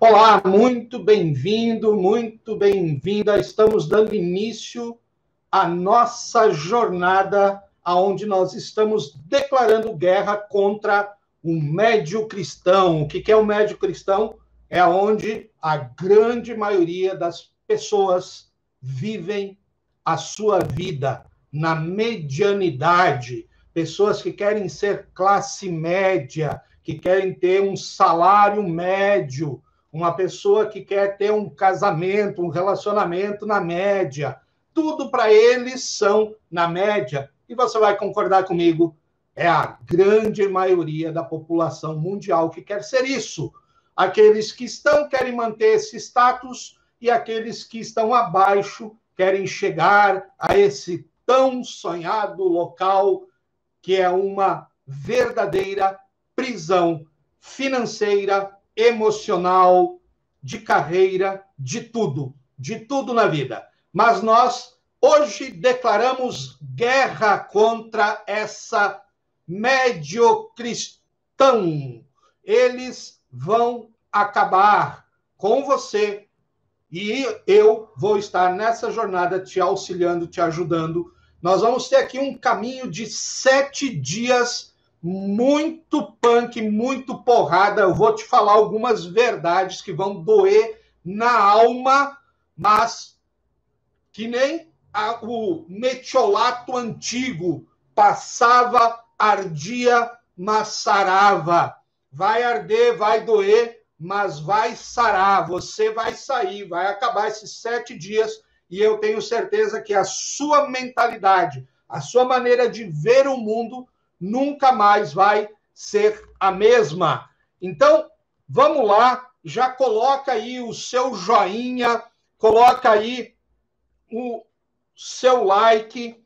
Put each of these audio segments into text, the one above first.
Olá, muito bem-vindo, muito bem-vinda. Estamos dando início à nossa jornada, aonde nós estamos declarando guerra contra o médio cristão. O que é o médio cristão? É onde a grande maioria das pessoas vivem a sua vida na medianidade. Pessoas que querem ser classe média, que querem ter um salário médio, uma pessoa que quer ter um casamento, um relacionamento na média. Tudo para eles são na média. E você vai concordar comigo, é a grande maioria da população mundial que quer ser isso. Aqueles que estão querem manter esse status e aqueles que estão abaixo querem chegar a esse tão sonhado local que é uma verdadeira prisão financeira, emocional, de carreira, de tudo na vida. Mas nós hoje declaramos guerra contra essa mediocristão. Eles vão acabar com você e eu vou estar nessa jornada te auxiliando, te ajudando. Nós vamos ter aqui um caminho de 7 dias muito punk, muito porrada. Eu vou te falar algumas verdades que vão doer na alma, mas que nem o metiolato antigo passava, ardia, mas sarava. Vai arder, vai doer, mas vai sarar. Você vai sair, vai acabar esses 7 dias e eu tenho certeza que a sua mentalidade, a sua maneira de ver o mundo nunca mais vai ser a mesma. Então, vamos lá, já coloca aí o seu joinha, coloca aí o seu like,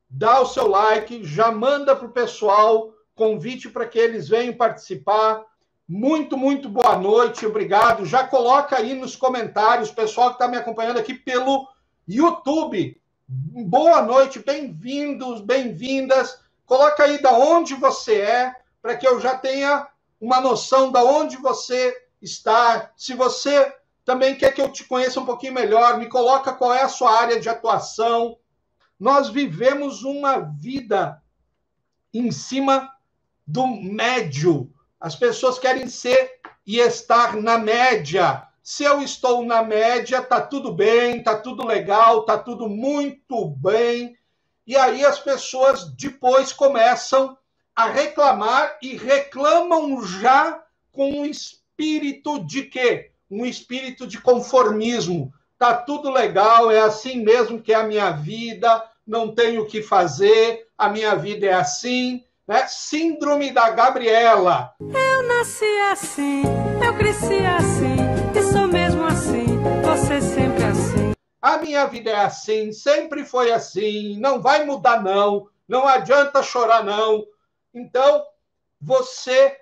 dá o seu like, já manda para o pessoal, convite para que eles venham participar. Muito, muito boa noite, obrigado. Já coloca aí nos comentários, pessoal que está me acompanhando aqui pelo YouTube. Boa noite, bem-vindos, bem-vindas. Coloca aí da onde você é, para que eu já tenha uma noção da onde você está. Se você também quer que eu te conheça um pouquinho melhor, me coloca qual é a sua área de atuação. Nós vivemos uma vida em cima do médio. As pessoas querem ser e estar na média. Se eu estou na média, tá tudo bem, tá tudo legal, tá tudo muito bem. E aí as pessoas depois começam a reclamar e reclamam já com um espírito de quê? Um espírito de conformismo. Tá tudo legal, é assim mesmo que é a minha vida, não tenho o que fazer, a minha vida é assim, né? Síndrome da Gabriela. Eu nasci assim, eu cresci assim, e sou mesmo assim, você sempre assim. A minha vida é assim, sempre foi assim, não vai mudar não, não adianta chorar não. Então, você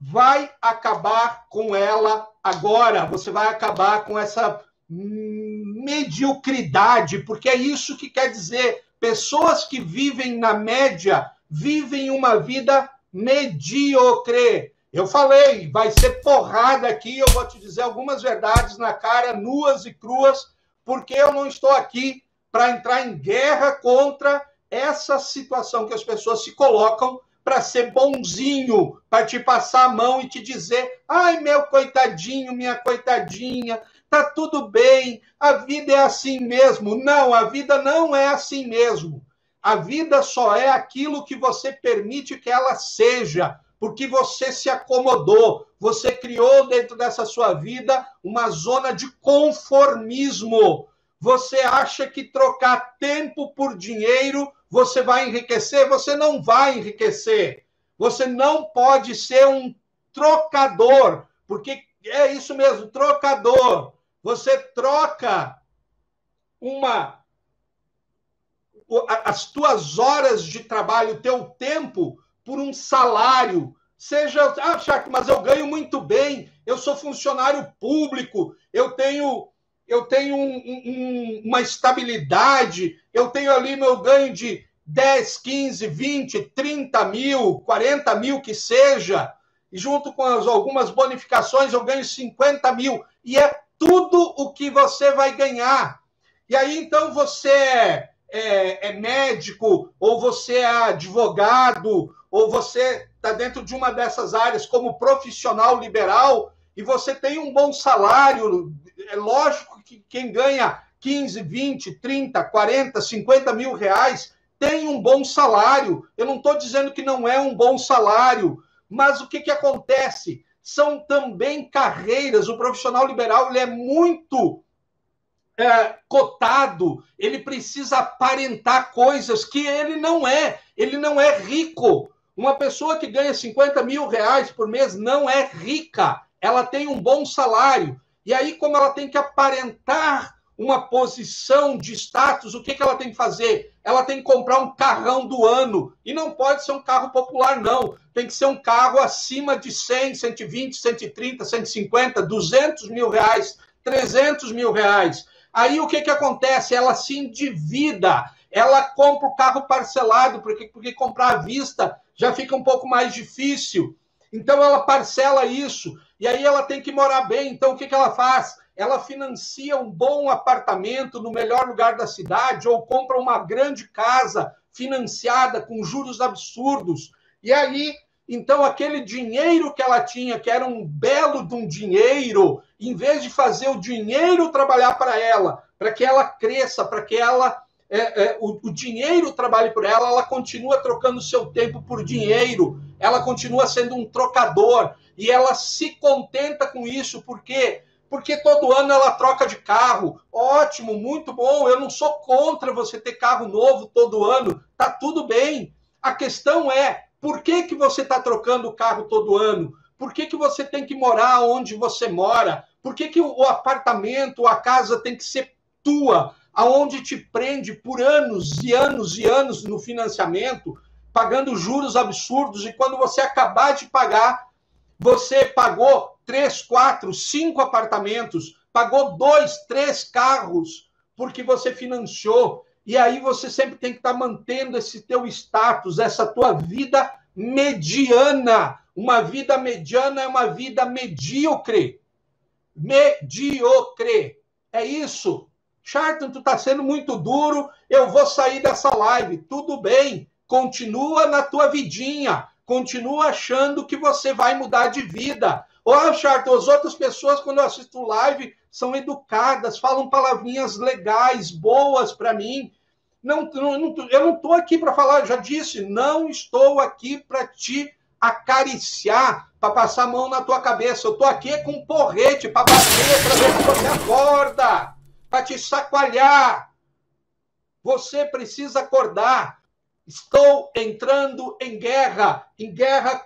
vai acabar com ela agora, você vai acabar com essa mediocridade, porque é isso que quer dizer. Pessoas que vivem na média, vivem uma vida medíocre. Eu falei, vai ser porrada aqui, eu vou te dizer algumas verdades na cara, nuas e cruas, porque eu não estou aqui para entrar em guerra contra essa situação que as pessoas se colocam para ser bonzinho, para te passar a mão e te dizer, ai, meu coitadinho, minha coitadinha, tá tudo bem, a vida é assim mesmo. Não, a vida não é assim mesmo. A vida só é aquilo que você permite que ela seja, porque você se acomodou, você criou dentro dessa sua vida uma zona de conformismo. Você acha que trocar tempo por dinheiro você vai enriquecer? Você não vai enriquecer. Você não pode ser um trocador, porque é isso mesmo, trocador. Você troca as tuas horas de trabalho, o teu tempo, por um salário. Seja, Charles, mas eu ganho muito bem, eu sou funcionário público, eu tenho uma estabilidade, eu tenho ali meu ganho de 10, 15, 20, 30 mil, 40 mil que seja. e junto com algumas bonificações eu ganho 50 mil. E é tudo o que você vai ganhar. E aí, então, você é médico, ou você é advogado, ou você está dentro de uma dessas áreas como profissional liberal, e você tem um bom salário. É lógico que quem ganha 15, 20, 30, 40, 50 mil reais tem um bom salário. Eu não estou dizendo que não é um bom salário, mas o que acontece? São também carreiras. O profissional liberal ele é muito cotado, ele precisa aparentar coisas que ele não é. Ele não é rico. Uma pessoa que ganha 50 mil reais por mês não é rica. Ela tem um bom salário. E aí, como ela tem que aparentar uma posição de status, o que ela tem que fazer? Ela tem que comprar um carrão do ano. E não pode ser um carro popular, não. Tem que ser um carro acima de 100, 120, 130, 150, 200 mil reais, 300 mil reais. Aí o que acontece? Ela se endivida. Ela compra o carro parcelado, porque comprar à vista já fica um pouco mais difícil. Então ela parcela isso. E aí ela tem que morar bem. Então o que ela faz? Ela financia um bom apartamento no melhor lugar da cidade ou compra uma grande casa financiada com juros absurdos. E aí, então, aquele dinheiro que ela tinha, que era um belo de um dinheiro, em vez de fazer o dinheiro trabalhar para ela, para que ela cresça, para que ela o dinheiro trabalhe por ela, ela continua trocando seu tempo por dinheiro, ela continua sendo um trocador, e ela se contenta com isso, por quê? Porque todo ano ela troca de carro. Ótimo, muito bom. Eu não sou contra você ter carro novo todo ano. Tá tudo bem. A questão é, por que você está trocando o carro todo ano? Por que você tem que morar onde você mora? Por que o apartamento, a casa tem que ser tua? Aonde te prende por anos e anos e anos no financiamento, pagando juros absurdos, e quando você acabar de pagar, você pagou 3, 4, 5 apartamentos, pagou 2, 3 carros, porque você financiou. E aí você sempre tem que estar mantendo esse teu status, essa tua vida mediana. Uma vida mediana é uma vida medíocre. Medíocre. É isso. Charlton, tu está sendo muito duro, eu vou sair dessa live. Tudo bem, continua na tua vidinha. Continua achando que você vai mudar de vida. Ó, Charlton, as outras pessoas, quando eu assisto live, são educadas, falam palavrinhas legais, boas para mim. Eu não estou aqui para falar, já disse, não estou aqui para te acariciar, para passar a mão na tua cabeça. Eu estou aqui com um porrete para bater, para ver se você acorda, para te chacoalhar. Você precisa acordar. Estou entrando em guerra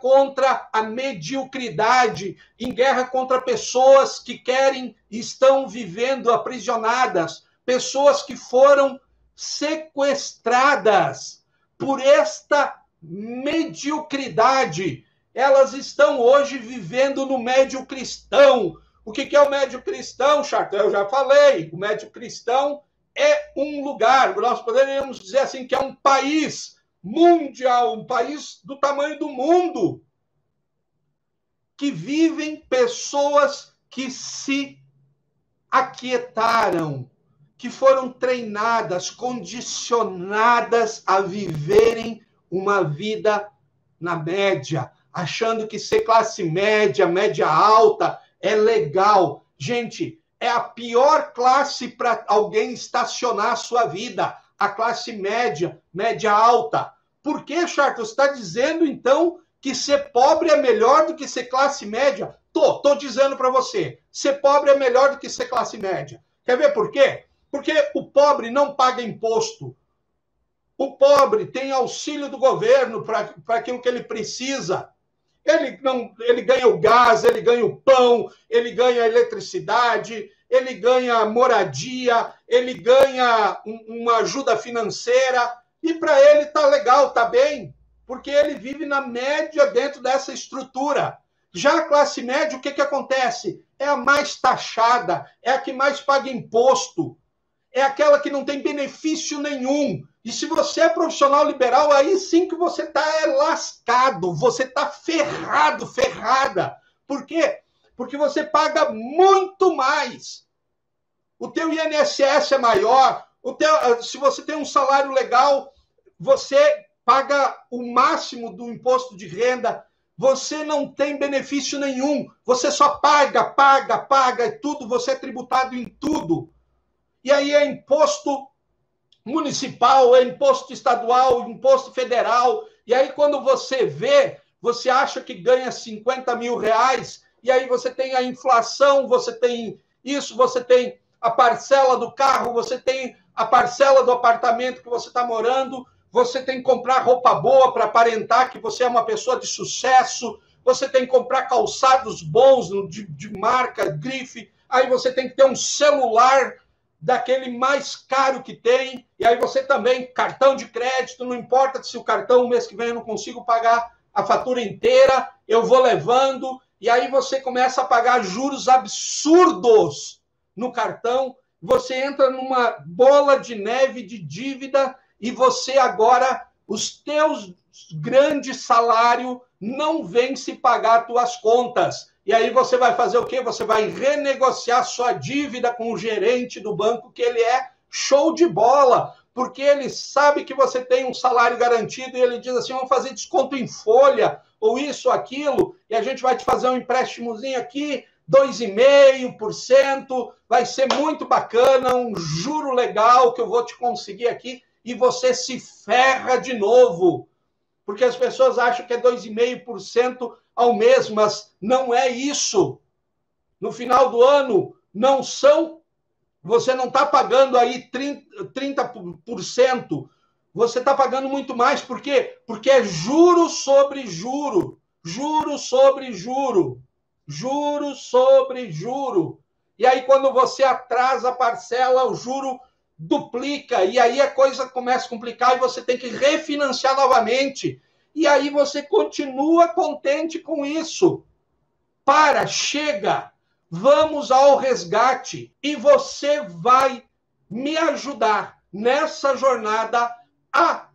contra a mediocridade, em guerra contra pessoas que querem e estão vivendo aprisionadas, pessoas que foram sequestradas por esta mediocridade. Elas estão hoje vivendo no médio cristão. O que é o médio cristão, Charlton? Eu já falei, o médio cristão é um lugar, nós poderíamos dizer assim, que é um país mundial, um país do tamanho do mundo, que vivem pessoas que se aquietaram, que foram treinadas, condicionadas a viverem uma vida na média, achando que ser classe média, média alta, é legal. Gente, é a pior classe para alguém estacionar a sua vida, a classe média, média alta. Por que, Charlton? Você está dizendo, então, que ser pobre é melhor do que ser classe média? Tô dizendo para você, ser pobre é melhor do que ser classe média. Quer ver por quê? Porque o pobre não paga imposto. O pobre tem auxílio do governo para aquilo que ele precisa. Ele ganha o gás, ele ganha o pão, ele ganha a eletricidade, ele ganha moradia, ele ganha uma ajuda financeira, e para ele tá legal, tá bem, porque ele vive na média dentro dessa estrutura. Já a classe média, o que acontece? É a mais taxada, é a que mais paga imposto. é aquela que não tem benefício nenhum. E se você é profissional liberal, aí sim que você está lascado, você está ferrado, ferrada. Por quê? Porque você paga muito mais. O teu INSS é maior, se você tem um salário legal, você paga o máximo do imposto de renda, você não tem benefício nenhum, você só paga, é tudo, você é tributado em tudo. E aí é imposto municipal, é imposto estadual, imposto federal, e aí quando você vê, você acha que ganha 50 mil reais, e aí você tem a inflação, você tem isso, você tem a parcela do carro, você tem a parcela do apartamento que você está morando, você tem que comprar roupa boa para aparentar que você é uma pessoa de sucesso, você tem que comprar calçados bons de marca, grife, aí você tem que ter um celular daquele mais caro que tem, e aí você também, cartão de crédito, não importa se o cartão, o mês que vem eu não consigo pagar a fatura inteira, eu vou levando, e aí você começa a pagar juros absurdos no cartão, você entra numa bola de neve de dívida, e você agora, os teus grandes salários não vêm se pagar tuas contas. E aí você vai fazer o quê? Você vai renegociar sua dívida com o gerente do banco, que ele é show de bola, porque ele sabe que você tem um salário garantido e ele diz assim, vamos fazer desconto em folha, ou isso, aquilo, e a gente vai te fazer um empréstimozinho aqui, 2,5%, vai ser muito bacana, um juro legal que eu vou te conseguir aqui, e você se ferra de novo, porque as pessoas acham que é 2,5% ao mês, mas não é isso. No final do ano, não são, você não está pagando aí 30%, você está pagando muito mais, por quê? Porque é juro sobre juro, juro sobre juro, juro sobre juro. E aí, quando você atrasa a parcela, o juro duplica, e aí a coisa começa a complicar e você tem que refinanciar novamente. E aí você continua contente com isso. Para, chega, vamos ao resgate. E você vai me ajudar nessa jornada a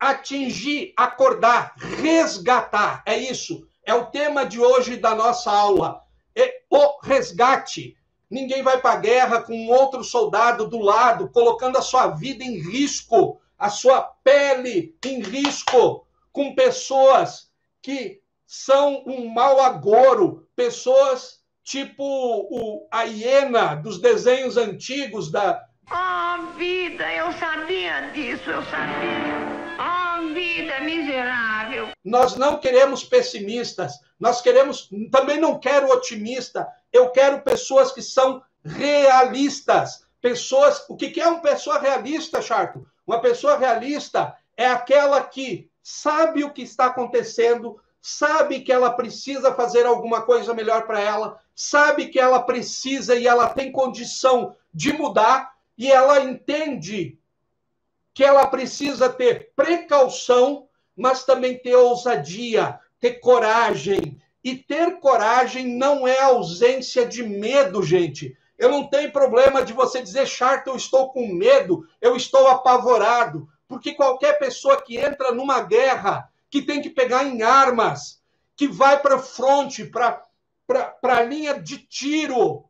atingir, acordar, resgatar. É isso. É o tema de hoje da nossa aula. É o resgate. Ninguém vai para a guerra com outro soldado do lado, colocando a sua vida em risco, a sua pele em risco, com pessoas que são um mau agouro, pessoas tipo a hiena dos desenhos antigos da... Oh, vida, eu sabia disso, eu sabia. Oh, vida miserável. Nós não queremos pessimistas, nós queremos, também não quero otimista, eu quero pessoas que são realistas, pessoas, o que é uma pessoa realista, Charto? Uma pessoa realista é aquela que sabe o que está acontecendo, sabe que ela precisa fazer alguma coisa melhor para ela, sabe que ela precisa e ela tem condição de mudar, e ela entende que ela precisa ter precaução, mas também ter ousadia, ter coragem. E ter coragem não é ausência de medo, gente. Eu não tenho problema de você dizer, Charto, eu estou com medo, eu estou apavorado. Porque qualquer pessoa que entra numa guerra, que tem que pegar em armas, que vai para fronte, para a linha de tiro,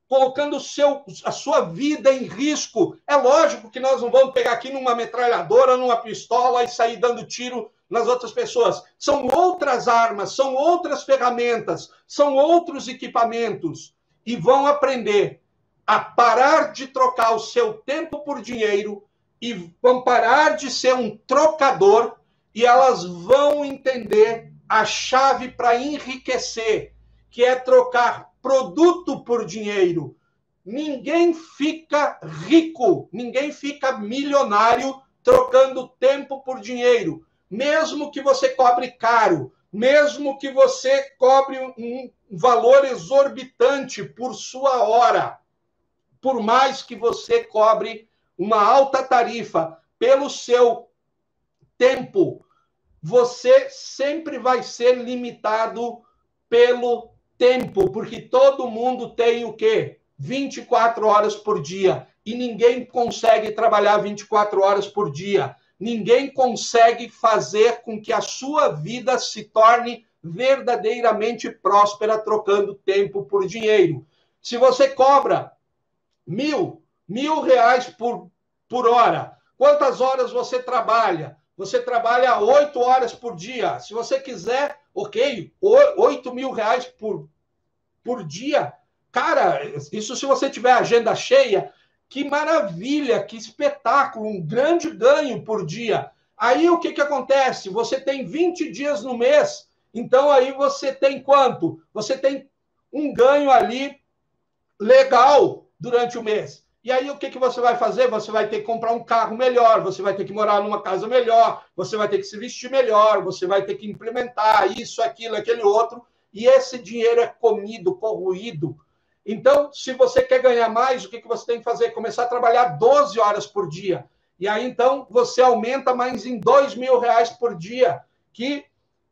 colocando a sua vida em risco. É lógico que nós não vamos pegar aqui numa metralhadora, numa pistola e sair dando tiro nas outras pessoas. São outras armas, são outras ferramentas, são outros equipamentos. E vão aprender a parar de trocar o seu tempo por dinheiro e vão parar de ser um trocador e elas vão entender a chave para enriquecer, que é trocar produto por dinheiro. Ninguém fica rico, ninguém fica milionário trocando tempo por dinheiro. Mesmo que você cobre caro, mesmo que você cobre um valor exorbitante por sua hora, por mais que você cobre uma alta tarifa pelo seu tempo, você sempre vai ser limitado pelo tempo, porque todo mundo tem o quê? 24 horas por dia. e ninguém consegue trabalhar 24 horas por dia. Ninguém consegue fazer com que a sua vida se torne verdadeiramente próspera, trocando tempo por dinheiro. Se você cobra mil reais por hora, quantas horas você trabalha? Você trabalha 8 horas por dia. Se você quiser, ok, 8 mil reais por dia. Cara, isso se você tiver agenda cheia, que maravilha, que espetáculo, um grande ganho por dia. Aí o que acontece? Você tem 20 dias no mês, então aí você tem quanto? Você tem um ganho ali legal durante o mês. E aí o que você vai fazer? Você vai ter que comprar um carro melhor, você vai ter que morar numa casa melhor, você vai ter que se vestir melhor, você vai ter que implementar isso, aquilo, aquele outro, e esse dinheiro é comido, corroído. Então, se você quer ganhar mais, o que você tem que fazer? Começar a trabalhar 12 horas por dia. E aí, então, você aumenta mais em 2 mil reais por dia, que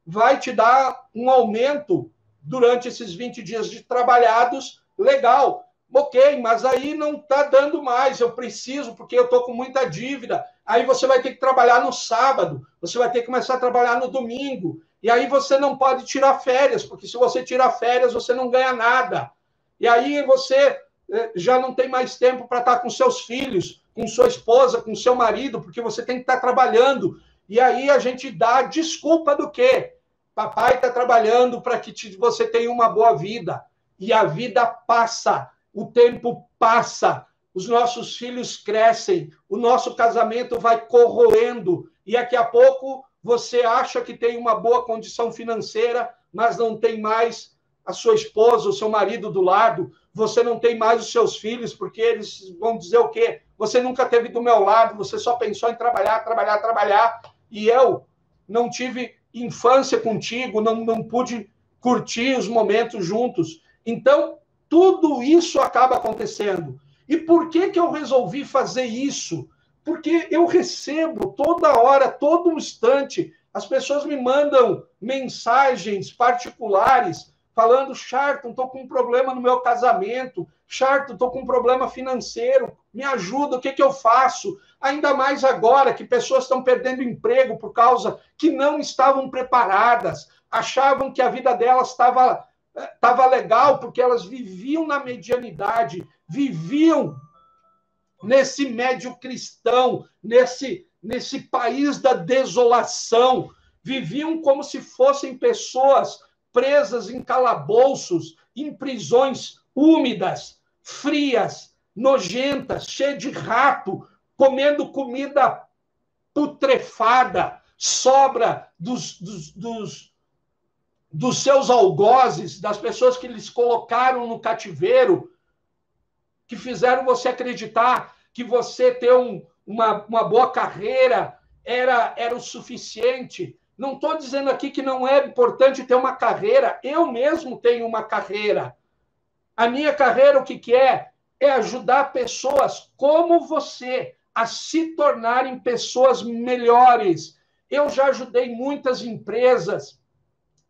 vai te dar um aumento durante esses 20 dias de trabalhados, legal. Ok, mas aí não está dando mais, eu preciso, porque eu estou com muita dívida. Aí você vai ter que trabalhar no sábado, você vai ter que começar a trabalhar no domingo. E aí você não pode tirar férias, porque se você tirar férias, você não ganha nada. E aí você já não tem mais tempo para estar com seus filhos, com sua esposa, com seu marido, porque você tem que estar trabalhando. E aí a gente dá a desculpa do quê? Papai está trabalhando para que você tenha uma boa vida. E a vida passa, o tempo passa, os nossos filhos crescem, o nosso casamento vai corroendo. E daqui a pouco você acha que tem uma boa condição financeira, mas não tem mais a sua esposa, o seu marido do lado, você não tem mais os seus filhos, porque eles vão dizer o quê? Você nunca esteve do meu lado, você só pensou em trabalhar, e eu não tive infância contigo, não pude curtir os momentos juntos. Então, tudo isso acaba acontecendo. E por que eu resolvi fazer isso? Porque eu recebo toda hora, todo instante, as pessoas me mandam mensagens particulares falando, Charlton, estou com um problema no meu casamento, Charlton, estou com um problema financeiro, me ajuda, o que eu faço? Ainda mais agora que pessoas estão perdendo emprego por causa que não estavam preparadas, achavam que a vida delas estava legal, porque elas viviam na medianidade, viviam nesse médio cristão, nesse país da desolação, viviam como se fossem pessoas presas em calabouços, em prisões úmidas, frias, nojentas, cheias de rato, comendo comida putrefada, sobra dos seus algozes, das pessoas que eles colocaram no cativeiro, que fizeram você acreditar que você ter uma boa carreira era o suficiente. Não estou dizendo aqui que não é importante ter uma carreira. Eu mesmo tenho uma carreira. A minha carreira, o que é? É ajudar pessoas como você a se tornarem pessoas melhores. Eu já ajudei muitas empresas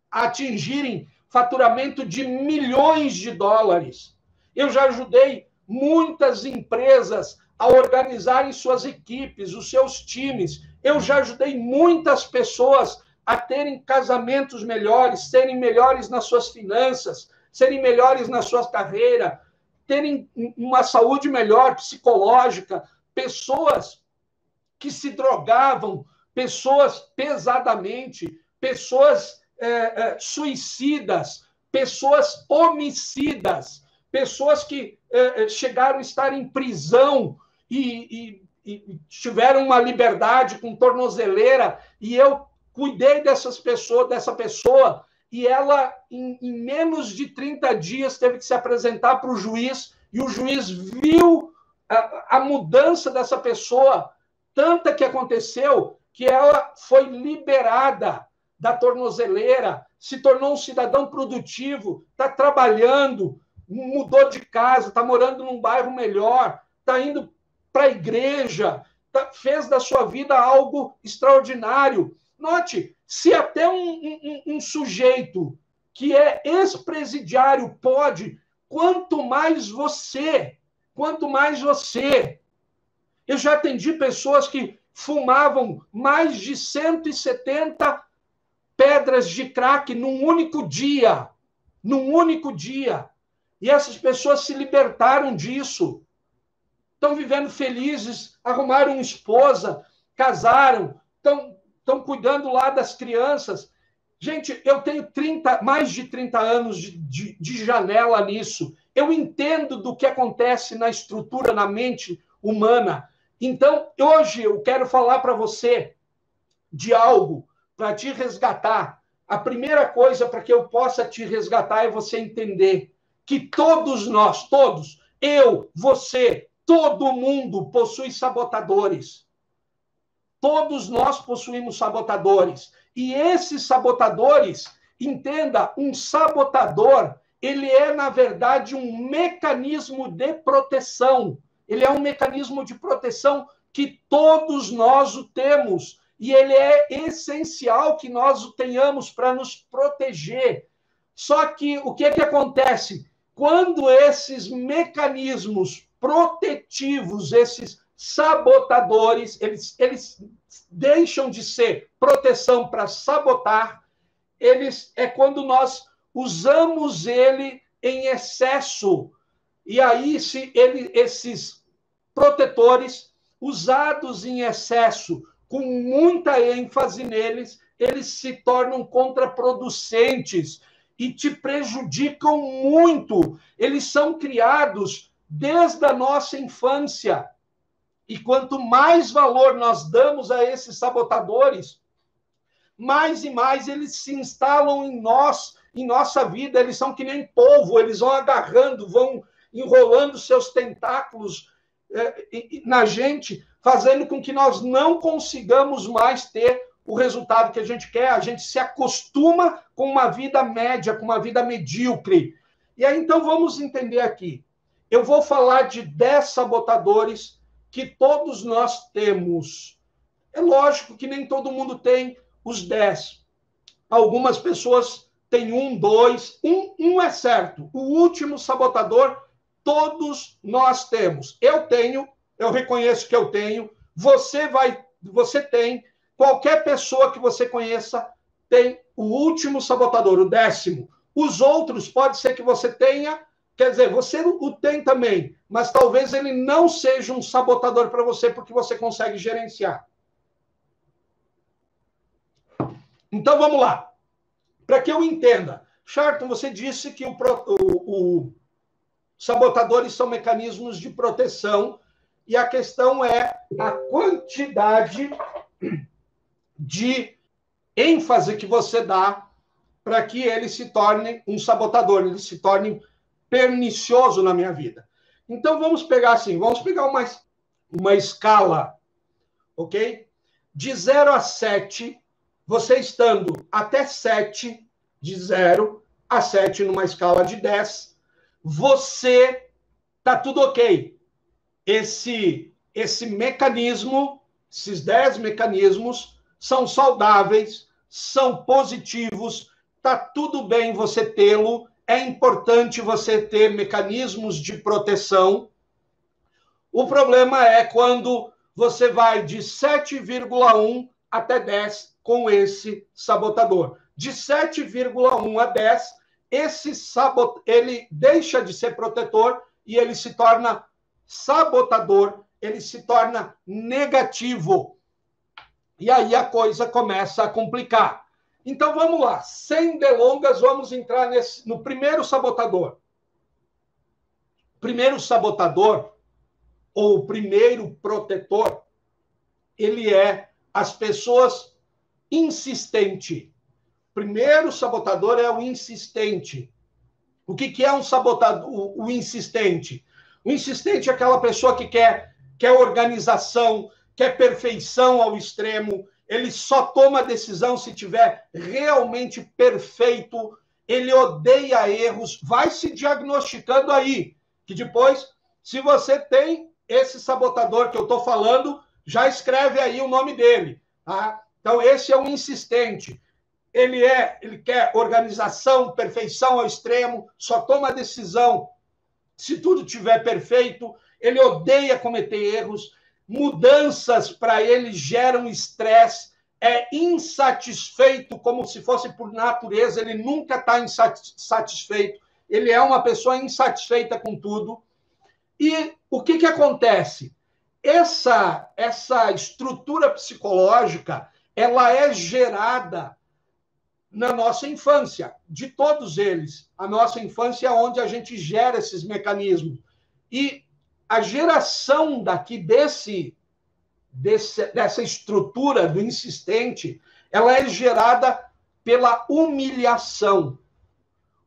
a atingirem faturamento de milhões de dólares. Eu já ajudei muitas empresas a organizarem suas equipes, os seus times. Eu já ajudei muitas pessoas a terem casamentos melhores, serem melhores nas suas finanças, serem melhores na sua carreira, terem uma saúde melhor, psicológica, pessoas que se drogavam, pessoas pesadamente, pessoas suicidas, pessoas homicidas, pessoas que chegaram a estar em prisão e tiveram uma liberdade com tornozeleira, e eu cuidei dessa pessoa, e ela, em menos de 30 dias, teve que se apresentar para o juiz, e o juiz viu a mudança dessa pessoa, tanta que aconteceu, que ela foi liberada da tornozeleira, se tornou um cidadão produtivo, está trabalhando, mudou de casa, está morando num bairro melhor, está indo para a igreja, fez da sua vida algo extraordinário. Note, se até um sujeito que é ex-presidiário pode, quanto mais você, quanto mais você. Eu já atendi pessoas que fumavam mais de 170 pedras de crack num único dia. Num único dia. E essas pessoas se libertaram disso. Estão vivendo felizes, arrumaram uma esposa, casaram, estão cuidando lá das crianças. Gente, eu tenho mais de 30 anos de janela nisso. Eu entendo do que acontece na estrutura, na mente humana. Então, hoje eu quero falar para você de algo para te resgatar. A primeira coisa para que eu possa te resgatar é você entender que todos nós, todos, eu, você, todo mundo possui sabotadores. Todos nós possuímos sabotadores. E esses sabotadores, entenda, um sabotador, ele é, na verdade, um mecanismo de proteção. Ele é um mecanismo de proteção que todos nós o temos. E ele é essencial que nós o tenhamos para nos proteger. Só que o que é que acontece? Quando esses mecanismos protetivos, esses sabotadores, eles deixam de ser proteção para sabotar, é quando nós usamos ele em excesso. E aí, se esses protetores usados em excesso, com muita ênfase neles, eles se tornam contraproducentes e te prejudicam muito. Eles são criados desde a nossa infância. E quanto mais valor nós damos a esses sabotadores, mais e mais eles se instalam em nós, em nossa vida. Eles são que nem polvo, eles vão agarrando, vão enrolando seus tentáculos na gente, fazendo com que nós não consigamos mais ter o resultado que a gente quer. A gente se acostuma com uma vida média, com uma vida medíocre. E aí, então, vamos entender aqui. Eu vou falar de 10 sabotadores que todos nós temos. É lógico que nem todo mundo tem os 10. Algumas pessoas têm 1, 2. Um é certo. O último sabotador, todos nós temos. Eu tenho, eu reconheço que eu tenho. Você tem. Qualquer pessoa que você conheça tem o último sabotador, o 10º. Os outros, pode ser que você tenha. Quer dizer, você o tem também, mas talvez ele não seja um sabotador para você, porque você consegue gerenciar. Então, vamos lá. Para que eu entenda. Charlton, você disse que sabotadores são mecanismos de proteção, e a questão é a quantidade de ênfase que você dá para que ele se torne um sabotador, ele se torne pernicioso na minha vida. Então, vamos pegar assim, vamos pegar uma escala, ok? De 0 a 7, você estando até 7, de 0 a 7, numa escala de 10, você tá tudo ok. Esse mecanismo, esses 10 mecanismos são saudáveis, são positivos, tá tudo bem você tê-lo. É importante você ter mecanismos de proteção. O problema é quando você vai de 7,1 até 10 com esse sabotador. De 7,1 a 10, ele deixa de ser protetor e ele se torna sabotador, ele se torna negativo. E aí a coisa começa a complicar. Então, vamos lá. Sem delongas, vamos entrar no primeiro sabotador. O primeiro sabotador, ou o primeiro protetor, ele é as pessoas insistentes. O primeiro sabotador é o insistente. O que é um sabotador? O insistente? O insistente é aquela pessoa que quer organização, quer perfeição ao extremo. Ele só toma decisão se tiver realmente perfeito. Ele odeia erros. Vai se diagnosticando aí. Que depois, se você tem esse sabotador que eu estou falando, já escreve aí o nome dele. Tá? Então, esse é o insistente. Ele quer organização, perfeição ao extremo, só toma decisão se tudo estiver perfeito. ele odeia cometer erros, mudanças para ele geram estresse, é insatisfeito, como se fosse por natureza, ele nunca está insatisfeito, ele é uma pessoa insatisfeita com tudo. E o que acontece? Essa estrutura psicológica, ela é gerada na nossa infância, de todos eles. A nossa infância é onde a gente gera esses mecanismos. E a geração daqui dessa estrutura do insistente, ela é gerada pela humilhação,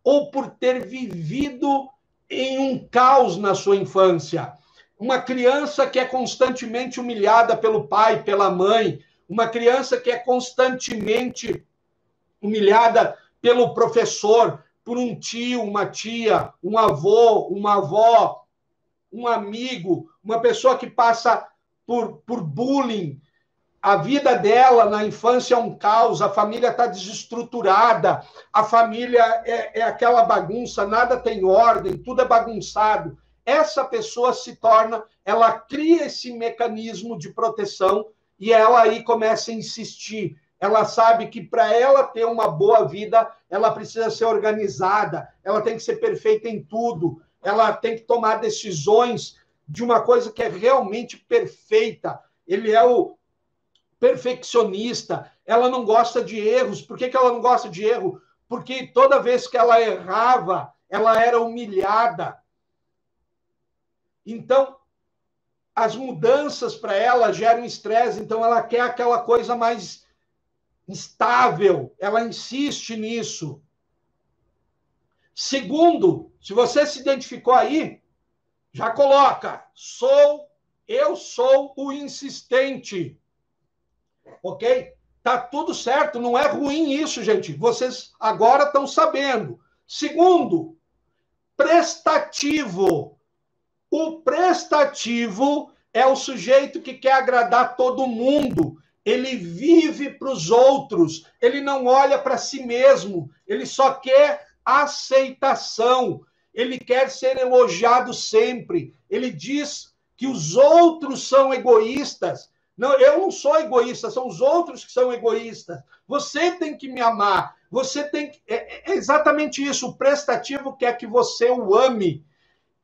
ou por ter vivido em um caos na sua infância. Uma criança que é constantemente humilhada pelo pai, pela mãe, uma criança que é constantemente humilhada pelo professor, por um tio, uma tia, um avô, uma avó, um amigo, uma pessoa que passa por bullying. A vida dela na infância é um caos, a família está desestruturada, a família é aquela bagunça, nada tem ordem, tudo é bagunçado. Essa pessoa se torna, ela cria esse mecanismo de proteção e ela aí começa a insistir. Ela sabe que para ela ter uma boa vida, ela precisa ser organizada, ela tem que ser perfeita em tudo, ela tem que tomar decisões de uma coisa que é realmente perfeita. Ele é o perfeccionista, ela não gosta de erros. Por que ela não gosta de erro? Porque toda vez que ela errava, ela era humilhada. Então, as mudanças para ela geram estresse, então ela quer aquela coisa mais estável, ela insiste nisso. Segundo, se você se identificou aí, já coloca, eu sou o insistente. Ok? Tá tudo certo, não é ruim isso, gente. Vocês agora estão sabendo. Segundo, prestativo. O prestativo é o sujeito que quer agradar todo mundo. Ele vive para os outros, ele não olha para si mesmo, ele só quer aceitação, ele quer ser elogiado sempre. Ele diz que os outros são egoístas. Não, eu não sou egoísta, são os outros que são egoístas. Você tem que me amar, você tem que... É exatamente isso, o prestativo quer que você o ame.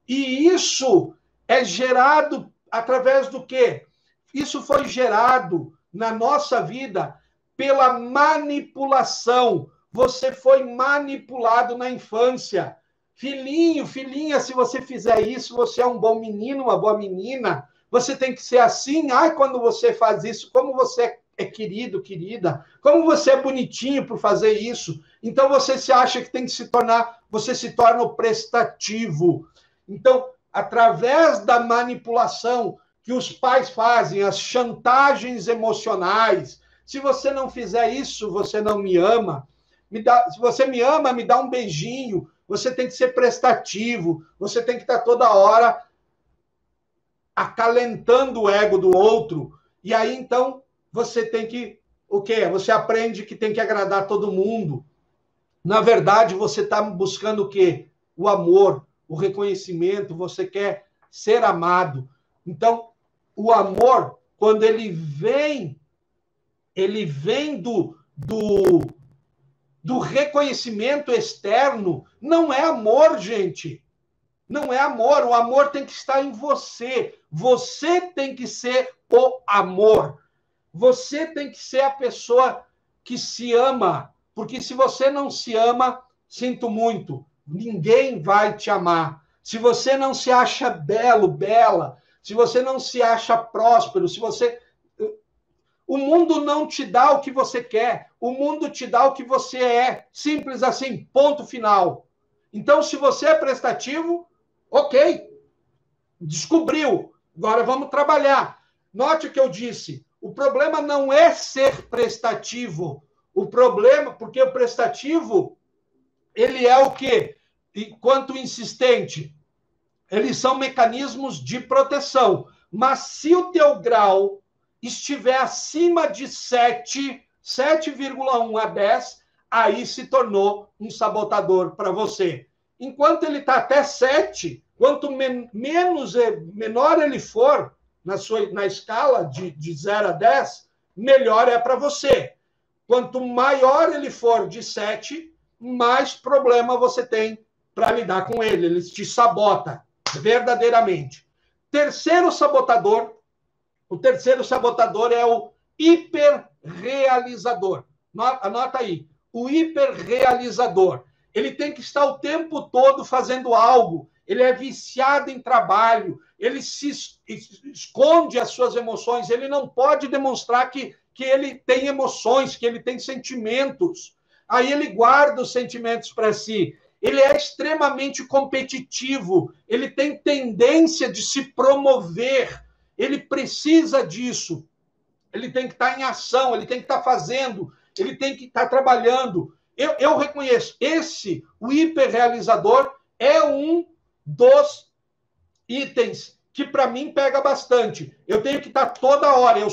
E isso é gerado através do quê? Isso foi gerado na nossa vida pela manipulação. Você foi manipulado na infância. Filhinho, filhinha, se você fizer isso, você é um bom menino, uma boa menina. Você tem que ser assim. Ai, quando você faz isso, como você é querido, querida. Como você é bonitinho por fazer isso. Então, você se acha que tem que se tornar... Você se torna o prestativo. Então, através da manipulação que os pais fazem, as chantagens emocionais. Se você não fizer isso, você não me ama. Se você me ama, me dá um beijinho. Você tem que ser prestativo. Você tem que estar toda hora acalentando o ego do outro. E aí, então, você tem que... O quê? Você aprende que tem que agradar todo mundo. Na verdade, você está buscando o quê? O amor, o reconhecimento. Você quer ser amado. Então, o amor, quando ele vem do reconhecimento externo, não é amor, gente. Não é amor. O amor tem que estar em você. Você tem que ser o amor. Você tem que ser a pessoa que se ama. Porque se você não se ama, sinto muito, ninguém vai te amar. Se você não se acha belo, bela, se você não se acha próspero, se você... O mundo não te dá o que você quer, o mundo te dá o que você é. Simples assim, ponto final. Então, se você é prestativo, ok, descobriu, agora vamos trabalhar. Note o que eu disse, o problema não é ser prestativo, o problema, porque o prestativo, ele é o quê? Enquanto insistente, eles são mecanismos de proteção. Mas se o teu grau estiver acima de 7,1 a 10, aí se tornou um sabotador para você. Enquanto ele está até 7, Quanto menor ele for na escala de 0 a 10, melhor é para você. Quanto maior ele for de 7, mais problema você tem para lidar com ele. Ele te sabota, verdadeiramente. O terceiro sabotador é o hiperrealizador. Anota aí. O hiperrealizador. Ele tem que estar o tempo todo fazendo algo. Ele é viciado em trabalho. Ele se esconde as suas emoções. Ele não pode demonstrar que ele tem emoções, que ele tem sentimentos. Aí ele guarda os sentimentos para si. Ele é extremamente competitivo. Ele tem tendência de se promover. Ele precisa disso. Ele tem que estar em ação, ele tem que estar fazendo, ele tem que estar trabalhando. Eu reconheço, o hiperrealizador, é um dos itens que, para mim, pega bastante. Eu tenho que estar toda hora, eu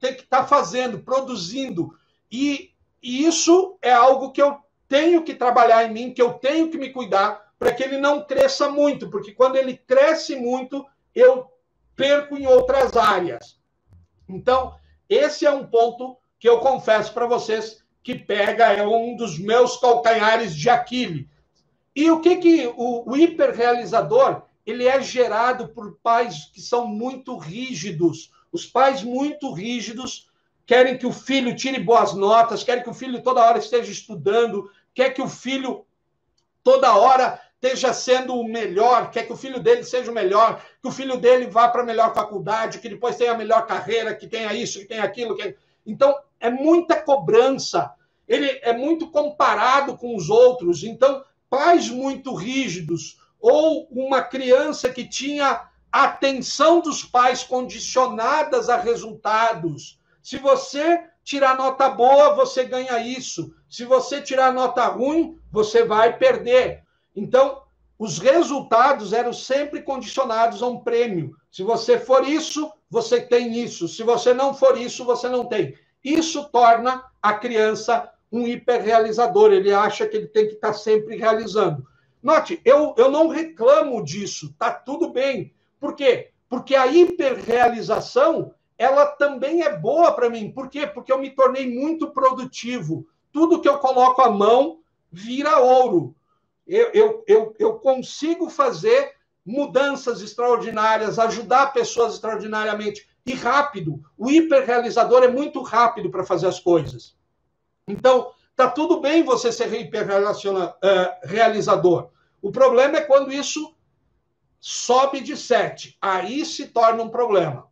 tenho que estar fazendo, produzindo. E isso é algo que eu tenho que trabalhar em mim, que eu tenho que me cuidar, para que ele não cresça muito, porque quando ele cresce muito, eu perco em outras áreas. Então, esse é um ponto que eu confesso para vocês que pega, é um dos meus calcanhares de Aquiles. E o que o hiperrealizador, ele é gerado por pais que são muito rígidos. Os pais muito rígidos querem que o filho tire boas notas, querem que o filho toda hora esteja estudando, quer que o filho toda hora esteja sendo o melhor, quer que o filho dele seja o melhor, que o filho dele vá para a melhor faculdade, que depois tenha a melhor carreira, que tenha isso, que tenha aquilo. Então, é muita cobrança. Ele é muito comparado com os outros. Então, pais muito rígidos ou uma criança que tinha a atenção dos pais condicionadas a resultados. Se você tirar nota boa, você ganha isso. Se você tirar nota ruim, você vai perder. Então, os resultados eram sempre condicionados a um prêmio. Se você for isso, você tem isso. Se você não for isso, você não tem. Isso torna a criança um hiperrealizador. Ele acha que ele tem que estar sempre realizando. Note, eu não reclamo disso. Está tudo bem. Por quê? Porque a hiperrealização, ela também é boa para mim. Por quê? Porque eu me tornei muito produtivo. Tudo que eu coloco à mão vira ouro. Eu consigo fazer mudanças extraordinárias, ajudar pessoas extraordinariamente e rápido. O hiperrealizador é muito rápido para fazer as coisas. Então, tá tudo bem você ser hiperrealizador. O problema é quando isso sobe de 7. Aí se torna um problema.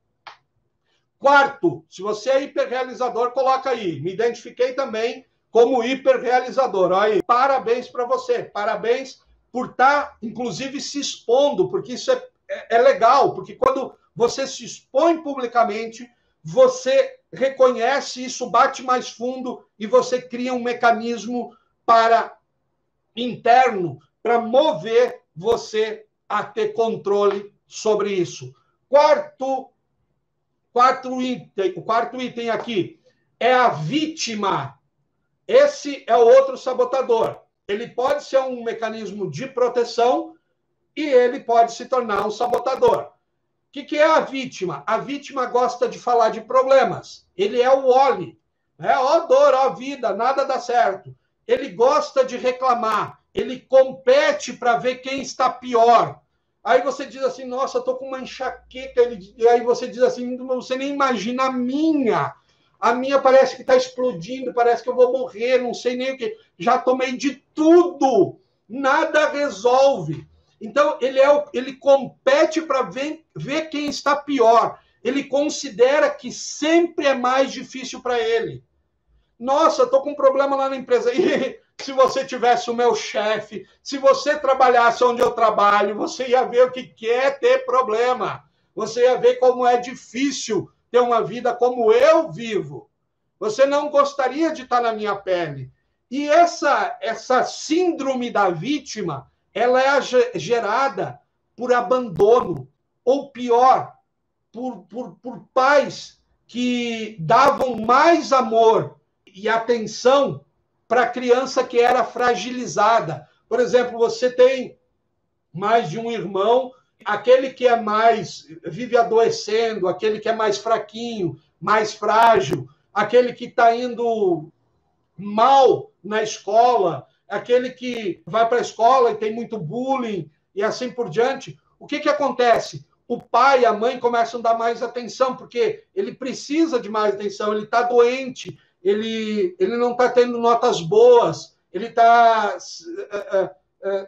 Quarto, se você é hiperrealizador, coloca aí. Me identifiquei também como hiperrealizador. Aí, parabéns para você. Parabéns por estar, inclusive, se expondo, porque isso é legal, porque quando você se expõe publicamente, você reconhece isso, bate mais fundo e você cria um mecanismo interno para mover você a ter controle sobre isso. O quarto item aqui é a vítima. Esse é o outro sabotador. Ele pode ser um mecanismo de proteção e ele pode se tornar um sabotador. O que é a vítima? A vítima gosta de falar de problemas. Ele é o Wall-E. Ó dor, ó vida, nada dá certo. Ele gosta de reclamar. Ele compete para ver quem está pior. Aí você diz assim, nossa, estou com uma enxaqueca. E aí você diz assim, você nem imagina a minha. A minha parece que está explodindo, parece que eu vou morrer, não sei nem o que. Já tomei de tudo. Nada resolve. Então, ele compete para ver quem está pior. Ele considera que sempre é mais difícil para ele. Nossa, estou com um problema lá na empresa. E se você tivesse o meu chefe, se você trabalhasse onde eu trabalho, você ia ver o que é ter problema. Você ia ver como é difícil ter uma vida como eu vivo. Você não gostaria de estar na minha pele. E essa síndrome da vítima, ela é gerada por abandono, ou pior, por pais que davam mais amor e atenção para a criança que era fragilizada. Por exemplo, você tem mais de um irmão, aquele que é mais, vive adoecendo, aquele que é mais fraquinho, mais frágil, aquele que está indo mal na escola, aquele que vai para a escola e tem muito bullying e assim por diante. O que acontece? O pai e a mãe começam a dar mais atenção, porque ele precisa de mais atenção, ele está doente, ele não está tendo notas boas, ele está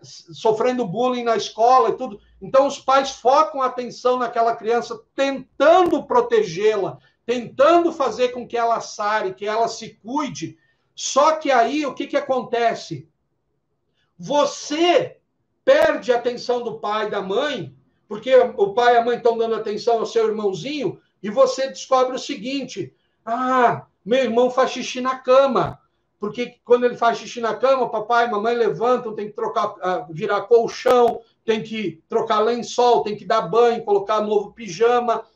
sofrendo bullying na escola e tudo. Então, os pais focam a atenção naquela criança, tentando protegê-la, tentando fazer com que ela sare, que ela se cuide. Só que aí, o que acontece? Você perde a atenção do pai e da mãe, porque o pai e a mãe estão dando atenção ao seu irmãozinho, e você descobre o seguinte: meu irmão faz xixi na cama, porque quando ele faz xixi na cama, papai e mamãe levantam, tem que trocar, virar colchão, tem que trocar lençol, tem que dar banho, colocar novo pijama,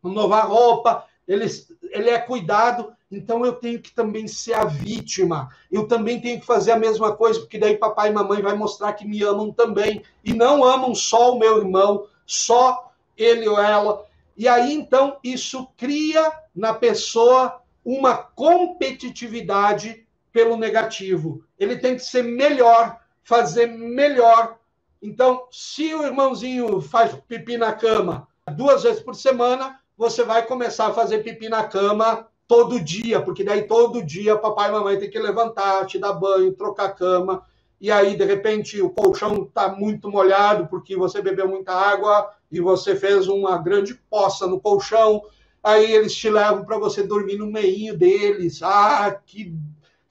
nova roupa, ele é cuidado. Então eu tenho que também ser a vítima, eu também tenho que fazer a mesma coisa, porque daí papai e mamãe vai mostrar que me amam também, e não amam só o meu irmão, só ele ou ela. E aí, então, isso cria na pessoa uma competitividade pelo negativo. Ele tem que ser melhor, fazer melhor. Então, se o irmãozinho faz pipi na cama 2 vezes por semana, você vai começar a fazer pipi na cama todo dia, porque daí todo dia papai e mamãe tem que levantar, te dar banho, trocar a cama, e aí, de repente, o colchão está muito molhado porque você bebeu muita água e você fez uma grande poça no colchão, aí eles te levam para você dormir no meinho deles. Que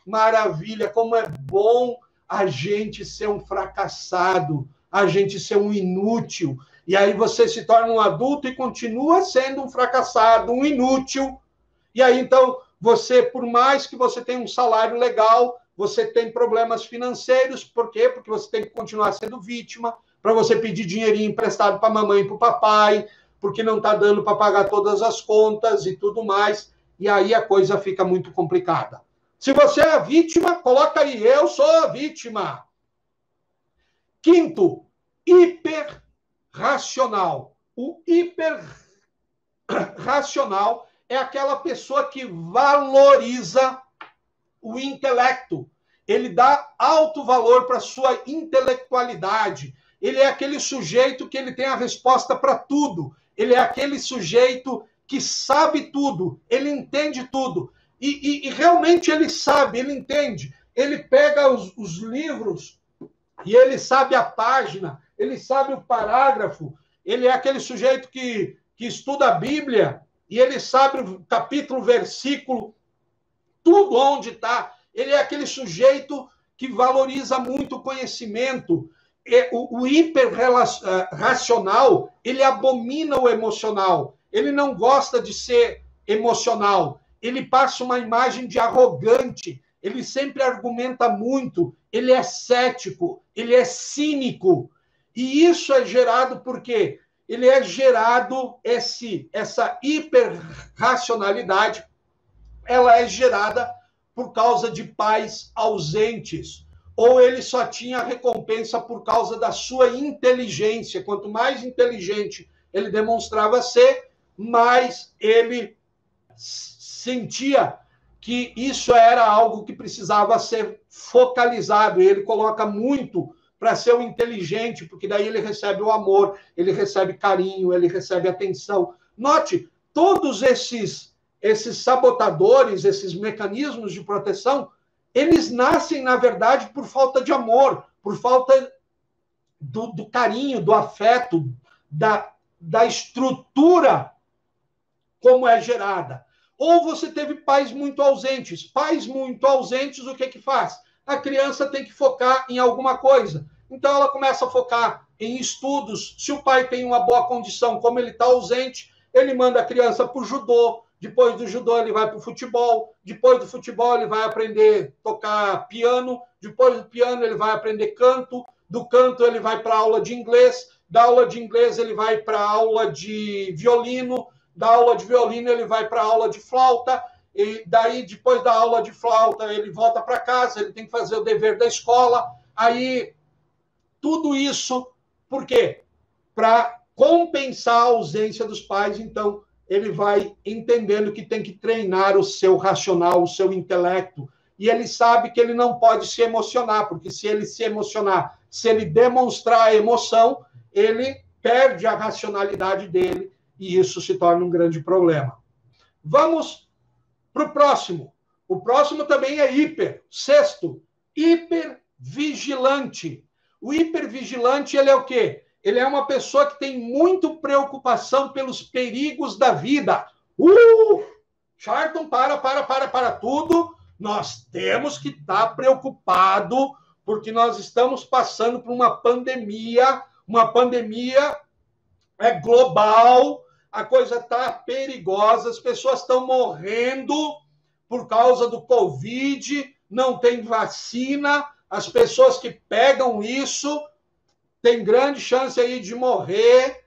maravilha, como é bom a gente ser um fracassado, a gente ser um inútil, e aí você se torna um adulto e continua sendo um fracassado, um inútil. E aí, então, você, por mais que você tenha um salário legal, você tem problemas financeiros. Por quê? Porque você tem que continuar sendo vítima, para você pedir dinheirinho emprestado para a mamãe e para o papai, porque não está dando para pagar todas as contas e tudo mais. E aí a coisa fica muito complicada. Se você é a vítima, coloca aí: eu sou a vítima. Quinto, hiperracional. O hiperracional é aquela pessoa que valoriza o intelecto. Ele dá alto valor para a sua intelectualidade. Ele é aquele sujeito que ele tem a resposta para tudo. Ele é aquele sujeito que sabe tudo. Ele entende tudo. E realmente ele sabe, ele entende. Ele pega os livros e ele sabe a página, ele sabe o parágrafo. Ele é aquele sujeito que estuda a Bíblia e ele sabe o capítulo, versículo, tudo onde está. Ele é aquele sujeito que valoriza muito o conhecimento. O hiperracional, ele abomina o emocional. Ele não gosta de ser emocional. Ele passa uma imagem de arrogante. Ele sempre argumenta muito. Ele é cético. Ele é cínico. E isso é gerado por quê? Ele é gerado, essa hiperracionalidade, ela é gerada por causa de pais ausentes, ou ele só tinha recompensa por causa da sua inteligência. Quanto mais inteligente ele demonstrava ser, mais ele sentia que isso era algo que precisava ser focalizado, e ele coloca muito para ser o inteligente, porque daí ele recebe o amor, ele recebe carinho, ele recebe atenção. Note, todos esses sabotadores, esses mecanismos de proteção, eles nascem, na verdade, por falta de amor, por falta do carinho, do afeto, da estrutura como é gerada. Ou você teve pais muito ausentes. Pais muito ausentes, o que faz? A criança tem que focar em alguma coisa. Então, ela começa a focar em estudos. Se o pai tem uma boa condição, como ele está ausente, ele manda a criança para o judô. Depois do judô, ele vai para o futebol. Depois do futebol, ele vai aprender a tocar piano. Depois do piano, ele vai aprender canto. Do canto, ele vai para a aula de inglês. Da aula de inglês, ele vai para a aula de violino. Da aula de violino, ele vai para a aula de flauta. E daí, depois da aula de flauta, ele volta para casa, ele tem que fazer o dever da escola. Aí, tudo isso Por quê? Para compensar a ausência dos pais, então ele vai entendendo que tem que treinar o seu racional, o seu intelecto, e ele sabe que ele não pode se emocionar, porque se ele se emocionar, se ele demonstrar a emoção, ele perde a racionalidade dele, e isso se torna um grande problema. Vamos para o próximo. O próximo também é hiper. Sexto, hipervigilante. O hipervigilante, ele é o quê? Ele é uma pessoa que tem muito preocupação pelos perigos da vida. Charlton, para tudo. Nós temos que estar preocupado, porque nós estamos passando por uma pandemia global, a coisa está perigosa, as pessoas estão morrendo por causa do Covid, não tem vacina, as pessoas que pegam isso têm grande chance aí de morrer.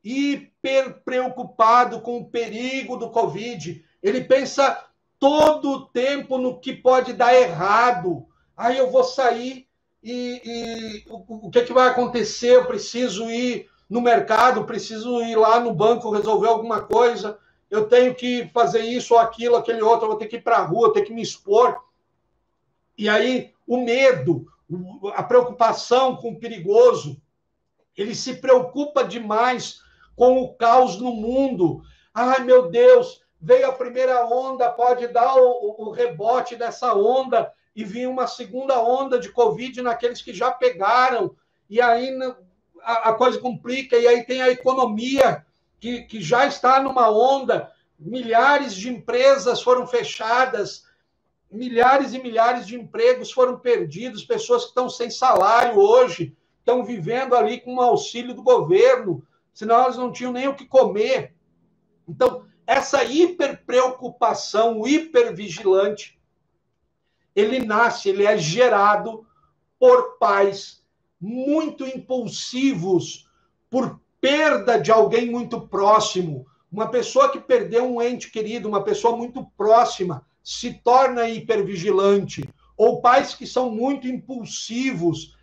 Hiper preocupado com o perigo do Covid. Ele pensa todo o tempo no que pode dar errado. Aí eu vou sair e o que vai acontecer? Eu preciso ir no mercado, preciso ir lá no banco resolver alguma coisa, eu tenho que fazer isso ou aquilo, aquele outro, eu vou ter que ir para a rua, ter que me expor. E aí o medo, a preocupação com o perigoso, ele se preocupa demais com o caos no mundo. Ai, meu Deus, veio a primeira onda, pode dar o rebote dessa onda e vir uma segunda onda de Covid naqueles que já pegaram. E aí a coisa complica, e aí tem a economia que já está numa onda, milhares de empresas foram fechadas, milhares e milhares de empregos foram perdidos, pessoas que estão sem salário hoje, estão vivendo ali com o auxílio do governo, senão elas não tinham nem o que comer. Então, essa hiperpreocupação, o hipervigilante, ele é gerado por pais muito impulsivos, por perda de alguém muito próximo. Uma pessoa que perdeu um ente querido, uma pessoa muito próxima, se torna hipervigilante. Ou pais que são muito impulsivos,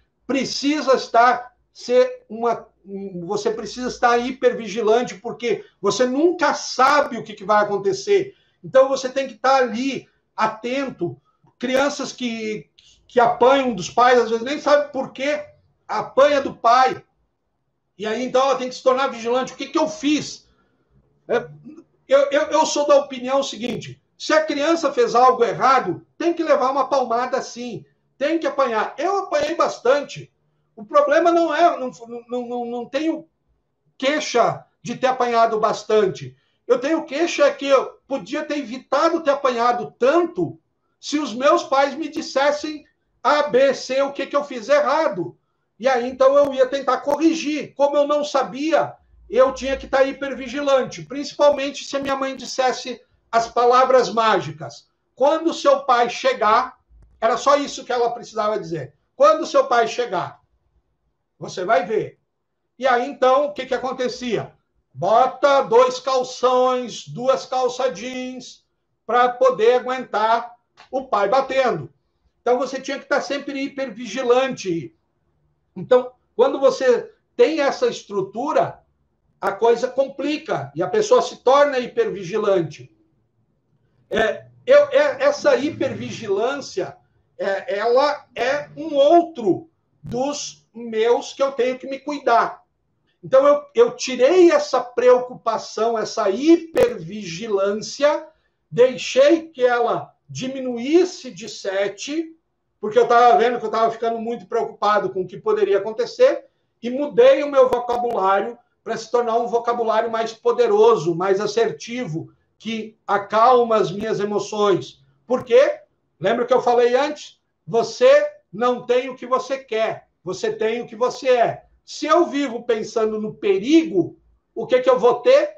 você precisa estar hipervigilante, porque você nunca sabe o que vai acontecer. Então, você tem que estar ali, atento. Crianças que apanham dos pais, às vezes nem sabem por quê, apanha do pai. E aí, então, ela tem que se tornar vigilante. O que eu fiz? Eu sou da opinião seguinte, se a criança fez algo errado, tem que levar uma palmada sim, tem que apanhar. Eu apanhei bastante. O problema não tenho queixa de ter apanhado bastante. Eu tenho queixa que eu podia ter evitado ter apanhado tanto se os meus pais me dissessem A, B, C, o que eu fiz errado. E aí, então, eu ia tentar corrigir. Como eu não sabia, eu tinha que estar hipervigilante, principalmente se a minha mãe dissesse as palavras mágicas. Quando o seu pai chegar, era só isso que ela precisava dizer. Quando o seu pai chegar, você vai ver. E aí, então, o que acontecia? Bota 2 calções, 2 calça jeans, para poder aguentar o pai batendo. Então, você tinha que estar sempre hipervigilante. Então, quando você tem essa estrutura, a coisa complica e a pessoa se torna hipervigilante. Essa hipervigilância, ela é um outro dos meus que eu tenho que me cuidar. Então, eu tirei essa preocupação, essa hipervigilância, deixei que ela diminuísse de 7, porque eu estava vendo que eu estava ficando muito preocupado com o que poderia acontecer, e mudei o meu vocabulário para se tornar um vocabulário mais poderoso, mais assertivo, que acalma as minhas emoções. Por quê? Lembra que eu falei antes? Você não tem o que você quer, você tem o que você é. Se eu vivo pensando no perigo, o que eu vou ter?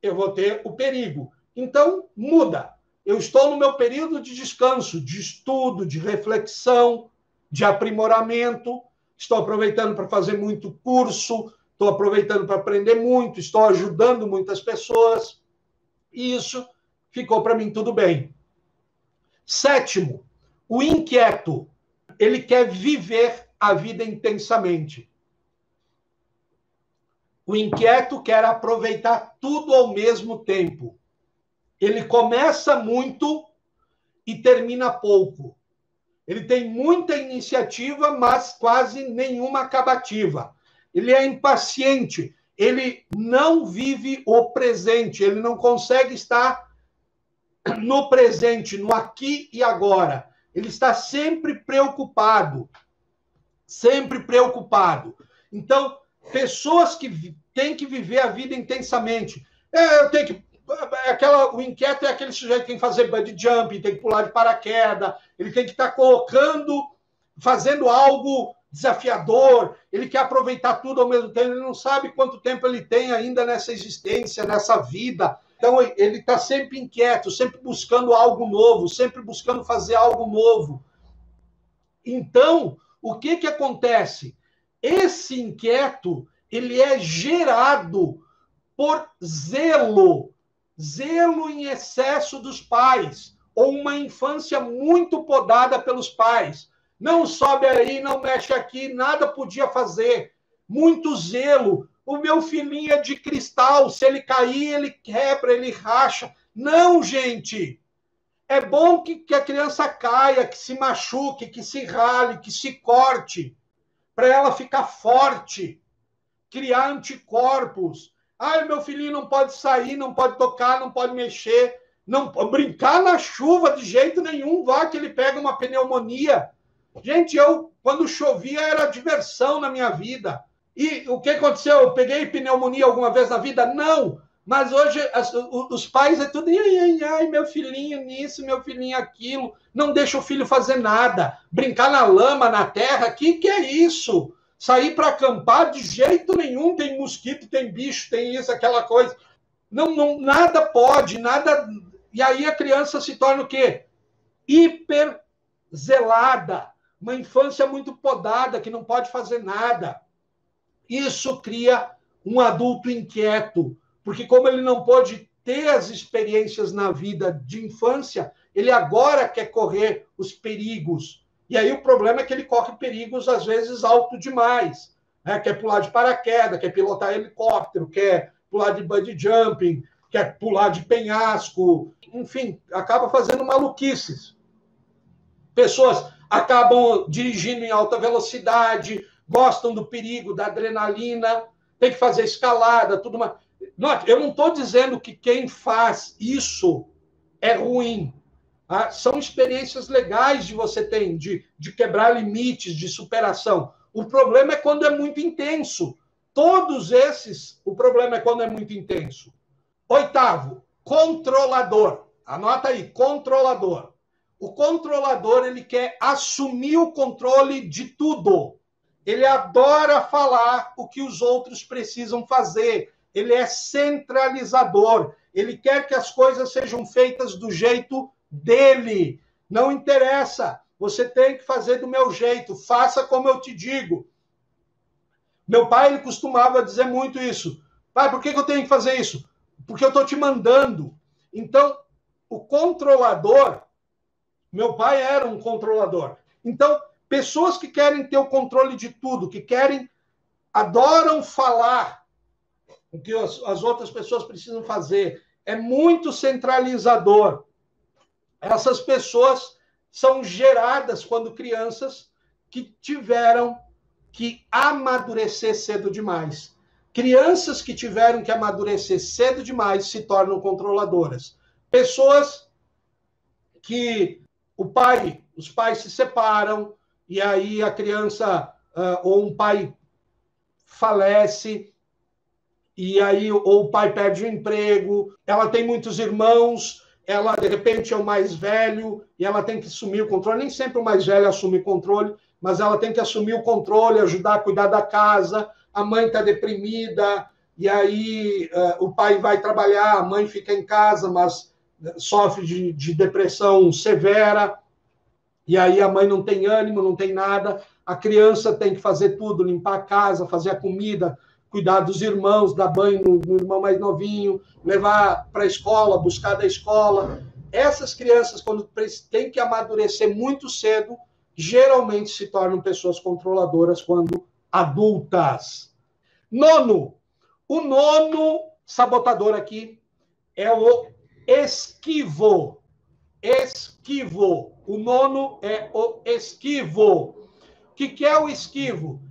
Eu vou ter o perigo. Então, muda. Eu estou no meu período de descanso, de estudo, de reflexão, de aprimoramento. Estou aproveitando para fazer muito curso, estou aproveitando para aprender muito, estou ajudando muitas pessoas. E isso ficou para mim tudo bem. 7º, o inquieto. Ele quer viver a vida intensamente. O inquieto quer aproveitar tudo ao mesmo tempo. Ele começa muito e termina pouco. Ele tem muita iniciativa, mas quase nenhuma acabativa. Ele é impaciente, ele não vive o presente, ele não consegue estar no presente, no aqui e agora. Ele está sempre preocupado. Sempre preocupado. Então, pessoas que têm que viver a vida intensamente. Eu tenho que... o inquieto é aquele sujeito que tem que fazer bungee jumping, tem que pular de paraquedas, ele tem que estar fazendo algo desafiador, ele quer aproveitar tudo ao mesmo tempo, ele não sabe quanto tempo ele tem ainda nessa existência, nessa vida. Então, ele está sempre inquieto, sempre buscando algo novo, sempre buscando fazer algo novo. Então, o que acontece? Esse inquieto, ele é gerado por zelo em excesso dos pais, ou uma infância muito podada pelos pais. Não sobe aí, não mexe aqui, nada podia fazer. Muito zelo. O meu filhinho é de cristal, se ele cair, ele quebra, ele racha. Não, gente! É bom que a criança caia, que se machuque, que se rale, que se corte, para ela ficar forte, criar anticorpos. Meu filhinho não pode sair, não pode tocar, não pode mexer, não brincar na chuva de jeito nenhum, vá que ele pega uma pneumonia. Gente, quando chovia, era diversão na minha vida. E o que aconteceu? Eu peguei pneumonia alguma vez na vida? Não! Mas hoje os pais é tudo, ai, meu filhinho nisso, meu filhinho aquilo, não deixa o filho fazer nada, brincar na lama, na terra, que é isso? Sair para acampar de jeito nenhum, tem mosquito, tem bicho, tem isso, aquela coisa. Não, nada pode, nada. E aí a criança se torna o quê? Hiper zelada, uma infância muito podada, que não pode fazer nada. Isso cria um adulto inquieto, porque como ele não pôde ter as experiências na vida de infância, ele agora quer correr os perigos. E aí o problema é que ele corre perigos, às vezes, alto demais. Né? Quer pular de paraquedas, quer pilotar helicóptero, quer pular de bungee jumping, quer pular de penhasco. Enfim, acaba fazendo maluquices. Pessoas acabam dirigindo em alta velocidade, gostam do perigo, da adrenalina, tem que fazer escalada, tudo mais. Eu não estou dizendo que quem faz isso é ruim. Tá? São experiências legais de você ter, de quebrar limites, de superação. O problema é quando é muito intenso. Todos esses, o problema é quando é muito intenso. 8º, controlador. Anota aí, controlador. O controlador, ele quer assumir o controle de tudo. Ele adora falar o que os outros precisam fazer. Ele é centralizador. Ele quer que as coisas sejam feitas do jeito dele. Não interessa. Você tem que fazer do meu jeito. Faça como eu te digo. Meu pai, ele costumava dizer muito isso. Pai, por que eu tenho que fazer isso? Porque eu estou te mandando. Então, o controlador... Meu pai era um controlador. Então, pessoas que querem ter o controle de tudo, que adoram falar o que as outras pessoas precisam fazer, é muito centralizador. Essas pessoas são geradas quando crianças que tiveram que amadurecer cedo demais. Crianças que tiveram que amadurecer cedo demais se tornam controladoras. Pessoas que os pais se separam e aí a criança ou um pai falece e aí ou o pai perde o emprego, ela tem muitos irmãos, ela de repente é o mais velho e ela tem que assumir o controle. Nem sempre o mais velho assume o controle, mas ela tem que assumir o controle, ajudar a cuidar da casa. A mãe está deprimida e aí o pai vai trabalhar, a mãe fica em casa, mas sofre de depressão severa, e aí a mãe não tem ânimo, não tem nada, a criança tem que fazer tudo, limpar a casa, fazer a comida, cuidar dos irmãos, dar banho no irmão mais novinho, levar para a escola, buscar da escola. Essas crianças, quando têm que amadurecer muito cedo, geralmente se tornam pessoas controladoras quando adultas. Nono. O nono sabotador aqui é o esquivo. Esquivo. O nono é o esquivo. O que é o esquivo?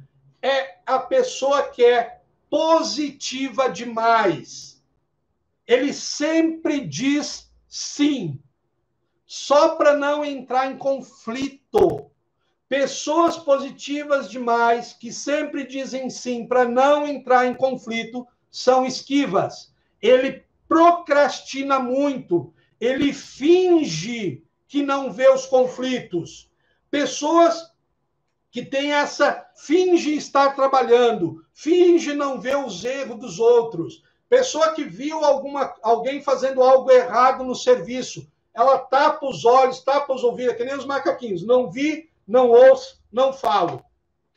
É a pessoa que é positiva demais. Ele sempre diz sim, só para não entrar em conflito. Pessoas positivas demais, que sempre dizem sim para não entrar em conflito, são esquivas. Ele procrastina muito, ele finge que não vê os conflitos. Pessoas que têm essa, finge estar trabalhando, finge não ver os erros dos outros. Pessoa que viu alguém fazendo algo errado no serviço, ela tapa os olhos, tapa os ouvidos, que nem os macaquinhos. Não vi, não ouço, não falo.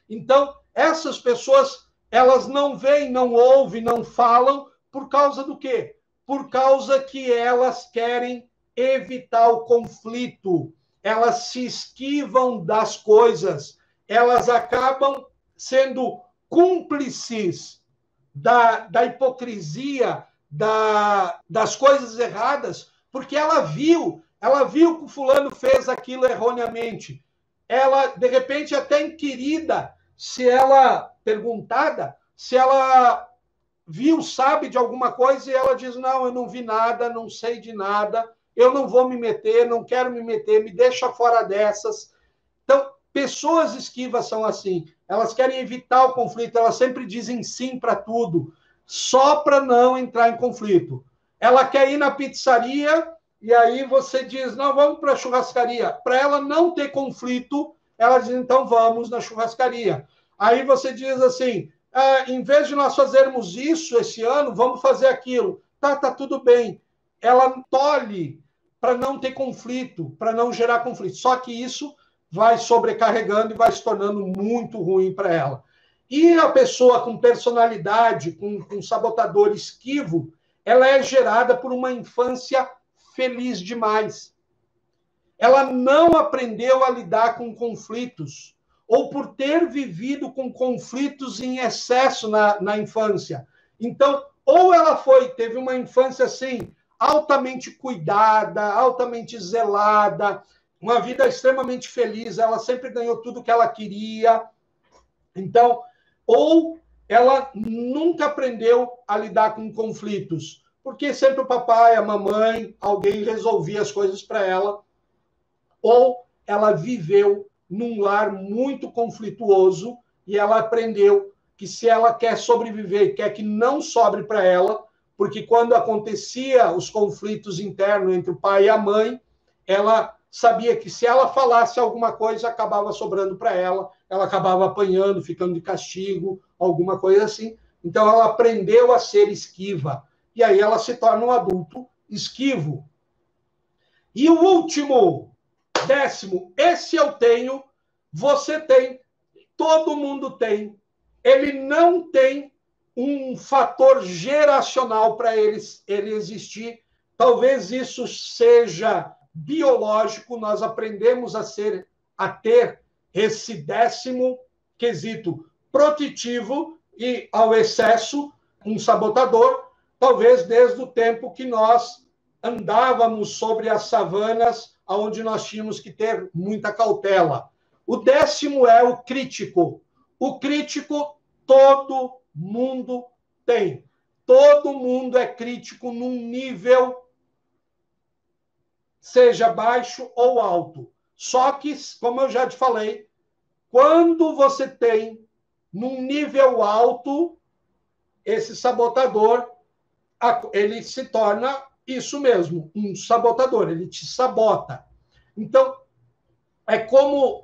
Então, essas pessoas, elas não veem, não ouvem, não falam, por causa do quê? Por causa que elas querem evitar o conflito. Elas se esquivam das coisas. Elas acabam sendo cúmplices da hipocrisia, das coisas erradas, porque ela viu que o fulano fez aquilo erroneamente. Ela, de repente, até inquirida, se ela, perguntada, se ela viu, sabe de alguma coisa, e ela diz, não, eu não vi nada, não sei de nada, eu não vou me meter, não quero me meter, me deixa fora dessas. Então, pessoas esquivas são assim, elas querem evitar o conflito, elas sempre dizem sim para tudo, só para não entrar em conflito. Ela quer ir na pizzaria, e aí você diz, não, vamos para a churrascaria. Para ela não ter conflito, ela diz, então vamos na churrascaria. Aí você diz assim, em vez de nós fazermos isso esse ano, vamos fazer aquilo. Tá tudo bem. Ela tolhe para não ter conflito, para não gerar conflito. Só que isso vai sobrecarregando e vai se tornando muito ruim para ela. E a pessoa com personalidade, com sabotador esquivo, ela é gerada por uma infância feliz demais. Ela não aprendeu a lidar com conflitos, ou por ter vivido com conflitos em excesso na infância. Então, ou ela teve uma infância assim, altamente cuidada, altamente zelada, uma vida extremamente feliz, ela sempre ganhou tudo que ela queria. Então, ou ela nunca aprendeu a lidar com conflitos, porque sempre o papai, a mamãe, alguém resolvia as coisas para ela, ou ela viveu num lar muito conflituoso e ela aprendeu que se ela quer sobreviver, quer que não sobre para ela, porque quando acontecia os conflitos internos entre o pai e a mãe, ela sabia que se ela falasse alguma coisa, acabava sobrando para ela acabava apanhando, ficando de castigo, alguma coisa assim. Então, ela aprendeu a ser esquiva. E aí ela se torna um adulto esquivo. E o último, 10º, esse eu tenho, você tem, todo mundo tem. Ele não tem um fator geracional para ele existir. Talvez isso seja biológico, nós aprendemos a ter esse 10º quesito protetivo e, ao excesso, um sabotador, talvez desde o tempo que nós andávamos sobre as savanas, onde nós tínhamos que ter muita cautela. O 10º é o crítico. O crítico todo mundo tem. Todo mundo é crítico num nível, seja baixo ou alto. Só que, como eu já te falei, quando você tem num nível alto, esse sabotador, ele se torna isso mesmo, um sabotador, ele te sabota. Então, é como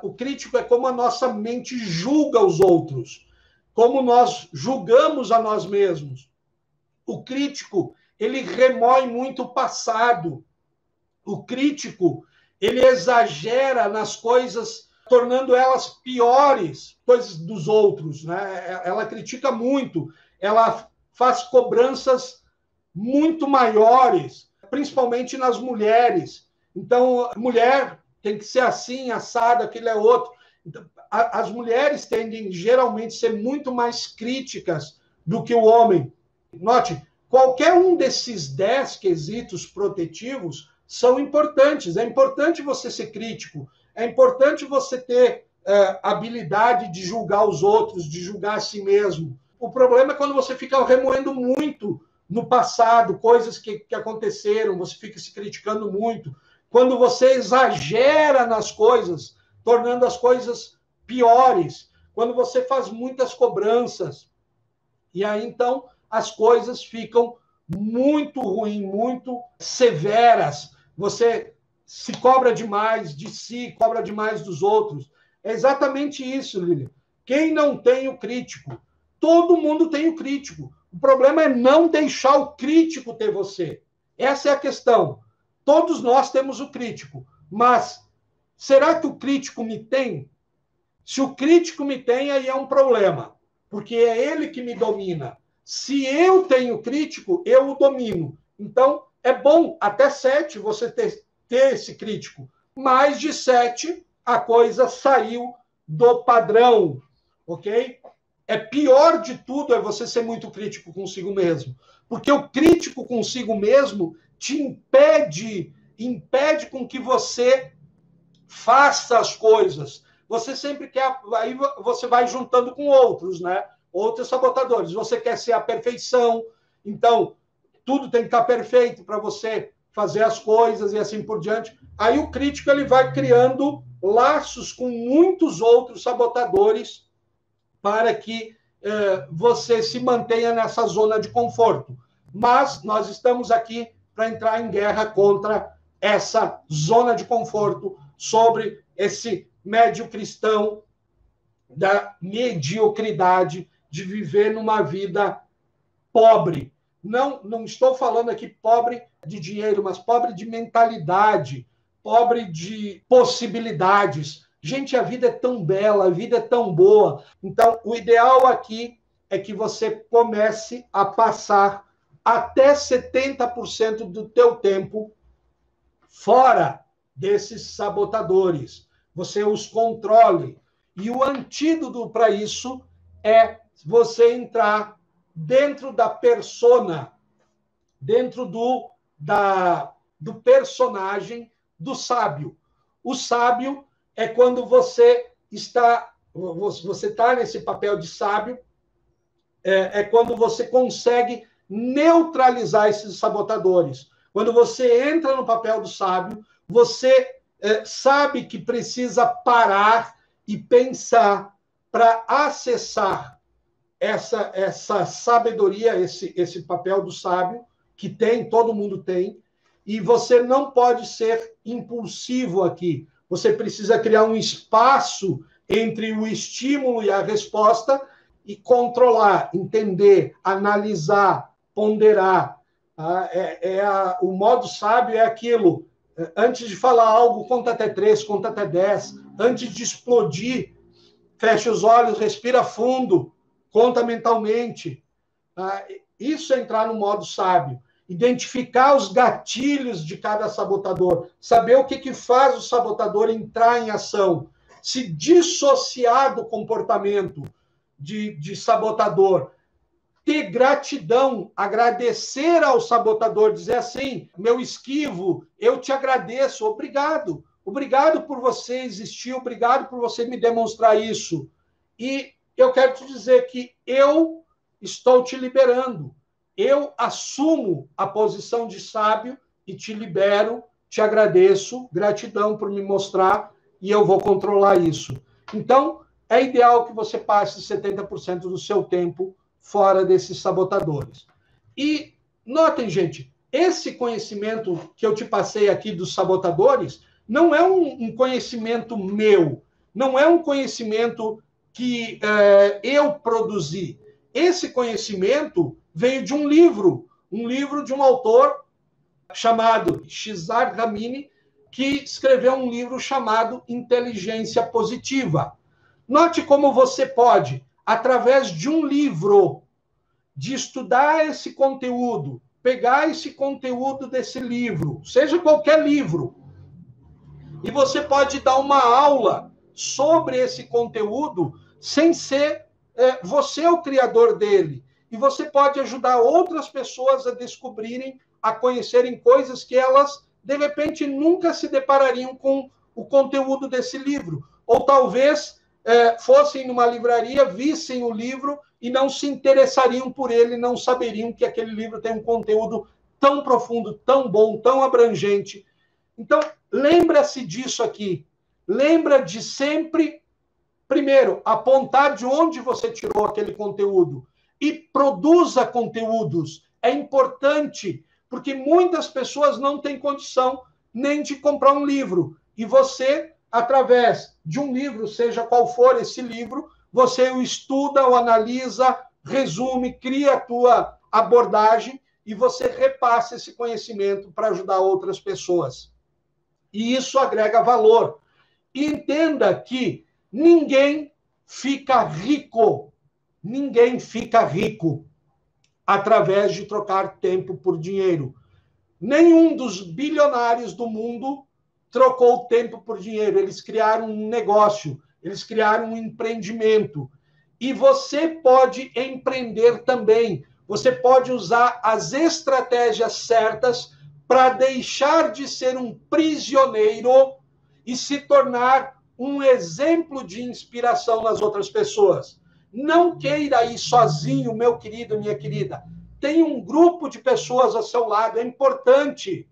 o crítico é como a nossa mente julga os outros, como nós julgamos a nós mesmos. O crítico, ele remói muito o passado. O crítico, ele exagera nas coisas, tornando elas piores, coisas dos outros, né? Ela critica muito, ela faz cobranças muito maiores, principalmente nas mulheres. Então, mulher tem que ser assim, assado, aquilo é outro. Então, as mulheres tendem, geralmente, a ser muito mais críticas do que o homem. Note, qualquer um desses 10 quesitos protetivos são importantes. É importante você ser crítico, é importante você ter habilidade de julgar os outros, de julgar a si mesmo. O problema é quando você fica remoendo muito no passado, coisas que aconteceram, você fica se criticando muito. Quando você exagera nas coisas, tornando as coisas piores. Quando você faz muitas cobranças. E aí, então, as coisas ficam muito ruins, muito severas. Você se cobra demais de si, cobra demais dos outros. É exatamente isso, Lilian. Quem não tem o crítico? Todo mundo tem o crítico. O problema é não deixar o crítico ter você. Essa é a questão. Todos nós temos o crítico. Mas será que o crítico me tem? Se o crítico me tem, aí é um problema. Porque é ele que me domina. Se eu tenho crítico, eu o domino. Então, é bom até 7 você ter esse crítico. Mais de 7, a coisa saiu do padrão, ok? É pior de tudo é você ser muito crítico consigo mesmo. Porque o crítico consigo mesmo te impede com que você faça as coisas. Você sempre quer... Aí você vai juntando com outros, né? Outros sabotadores. Você quer ser a perfeição, então tudo tem que estar perfeito para você fazer as coisas e assim por diante. Aí o crítico ele vai criando laços com muitos outros sabotadores para que você se mantenha nessa zona de conforto. Mas nós estamos aqui para entrar em guerra contra essa zona de conforto, sobre esse médio cristão da mediocridade, de viver numa vida pobre. Não estou falando aqui pobre de dinheiro, mas pobre de mentalidade, pobre de possibilidades. Gente, a vida é tão bela, a vida é tão boa. Então, o ideal aqui é que você comece a passar até 70% do teu tempo fora desses sabotadores. Você os controle. E o antídoto para isso é você entrar dentro da persona, dentro do personagem do sábio. O sábio é quando você está nesse papel de sábio, é quando você consegue neutralizar esses sabotadores. Quando você entra no papel do sábio, você sabe que precisa parar e pensar para acessar essa sabedoria, esse papel do sábio, que todo mundo tem, e você não pode ser impulsivo aqui. Você precisa criar um espaço entre o estímulo e a resposta e controlar, entender, analisar, ponderar. O modo sábio é aquilo. Antes de falar algo, conta até 3, conta até 10. Antes de explodir, fecha os olhos, respira fundo, conta mentalmente. Isso é entrar no modo sábio. Identificar os gatilhos de cada sabotador. Saber o que faz o sabotador entrar em ação. Se dissociar do comportamento de sabotador. Ter gratidão, agradecer ao sabotador, dizer assim, meu esquivo, eu te agradeço, obrigado. Obrigado por você existir, obrigado por você me demonstrar isso. E eu quero te dizer que eu estou te liberando. Eu assumo a posição de sábio e te libero, te agradeço, gratidão por me mostrar, e eu vou controlar isso. Então, é ideal que você passe 70% do seu tempo fora desses sabotadores. E notem, gente, esse conhecimento que eu te passei aqui dos sabotadores não é um conhecimento meu, não é um conhecimento que eu produzi. Esse conhecimento veio de um livro de um autor chamado Cesar Ramini, que escreveu um livro chamado Inteligência Positiva. Note como você pode, através de um livro, de estudar esse conteúdo, pegar esse conteúdo desse livro, seja qualquer livro, E você pode dar uma aula sobre esse conteúdo sem ser você o criador dele. E você pode ajudar outras pessoas a descobrirem, a conhecerem coisas que elas, de repente, nunca se deparariam com o conteúdo desse livro. Ou talvez fossem numa livraria, vissem o livro e não se interessariam por ele, não saberiam que aquele livro tem um conteúdo tão profundo, tão bom, tão abrangente. Então, lembra-se disso aqui. Lembra de sempre, primeiro, apontar de onde você tirou aquele conteúdo e produza conteúdos. É importante, porque muitas pessoas não têm condição nem de comprar um livro. E você, através de um livro, seja qual for esse livro, você o estuda, o analisa, resume, cria a tua abordagem e você repassa esse conhecimento para ajudar outras pessoas. E isso agrega valor. E entenda que ninguém fica rico através de trocar tempo por dinheiro. Nenhum dos bilionários do mundo trocou tempo por dinheiro. Eles criaram um negócio, eles criaram um empreendimento. E você pode empreender também. Você pode usar as estratégias certas para deixar de ser um prisioneiro e se tornar um exemplo de inspiração nas outras pessoas. Não queira ir sozinho, meu querido, minha querida. Tem um grupo de pessoas ao seu lado. É importante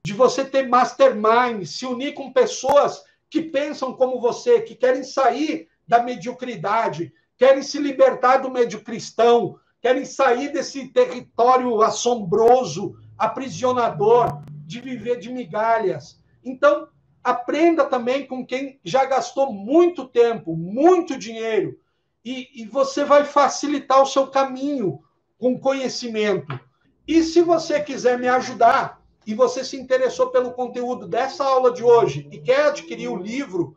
de você ter mastermind, se unir com pessoas que pensam como você, que querem sair da mediocridade, querem se libertar do mediocristão, querem sair desse território assombroso, aprisionador, de viver de migalhas. Então, aprenda também com quem já gastou muito tempo, muito dinheiro, e você vai facilitar o seu caminho com conhecimento. E se você quiser me ajudar, e você se interessou pelo conteúdo dessa aula de hoje e quer adquirir o livro,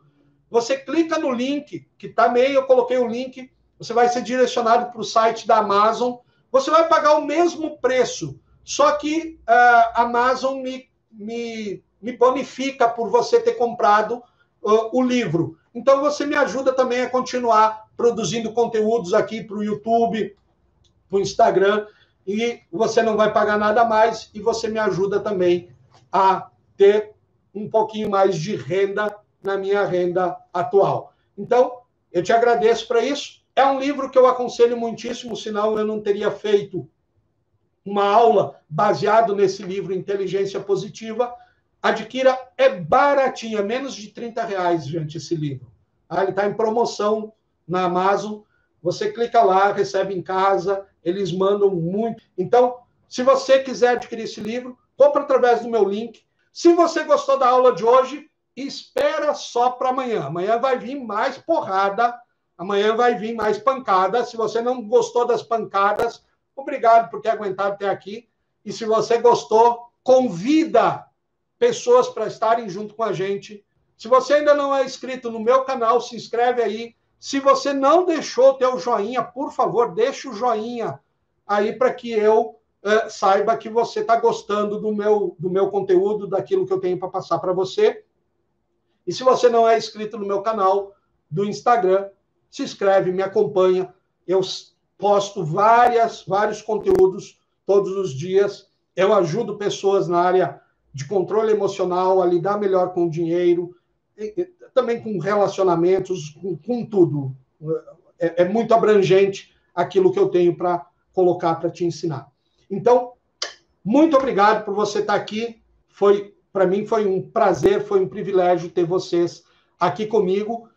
você clica no link, que também eu coloquei o link, você vai ser direcionado para o site da Amazon, você vai pagar o mesmo preço, só que a Amazon me bonifica por você ter comprado o livro. Então, você me ajuda também a continuar produzindo conteúdos aqui para o YouTube, para o Instagram, e você não vai pagar nada mais, e você me ajuda também a ter um pouquinho mais de renda na minha renda atual. Então, eu te agradeço para isso. É um livro que eu aconselho muitíssimo, senão eu não teria feito uma aula baseado nesse livro Inteligência Positiva. Adquira, é baratinho, é menos de R$30, gente, esse livro. Ele está em promoção na Amazon. Você clica lá, recebe em casa, eles mandam muito. Então, se você quiser adquirir esse livro, compra através do meu link. Se você gostou da aula de hoje, espera só para amanhã. Amanhã vai vir mais porrada, amanhã vai vir mais pancada. Se você não gostou das pancadas, obrigado por ter aguentado até aqui. E se você gostou, convida pessoas para estarem junto com a gente. Se você ainda não é inscrito no meu canal, se inscreve aí. Se você não deixou o teu joinha, por favor, deixa o joinha aí para que eu saiba que você está gostando do meu conteúdo, daquilo que eu tenho para passar para você. E se você não é inscrito no meu canal do Instagram, se inscreve, me acompanha. Eu posto vários conteúdos todos os dias. Eu ajudo pessoas na área de controle emocional, a lidar melhor com o dinheiro, também com relacionamentos, com tudo. É muito abrangente aquilo que eu tenho para colocar, para te ensinar. Então, muito obrigado por você estar aqui. Para mim foi um prazer, foi um privilégio ter vocês aqui comigo.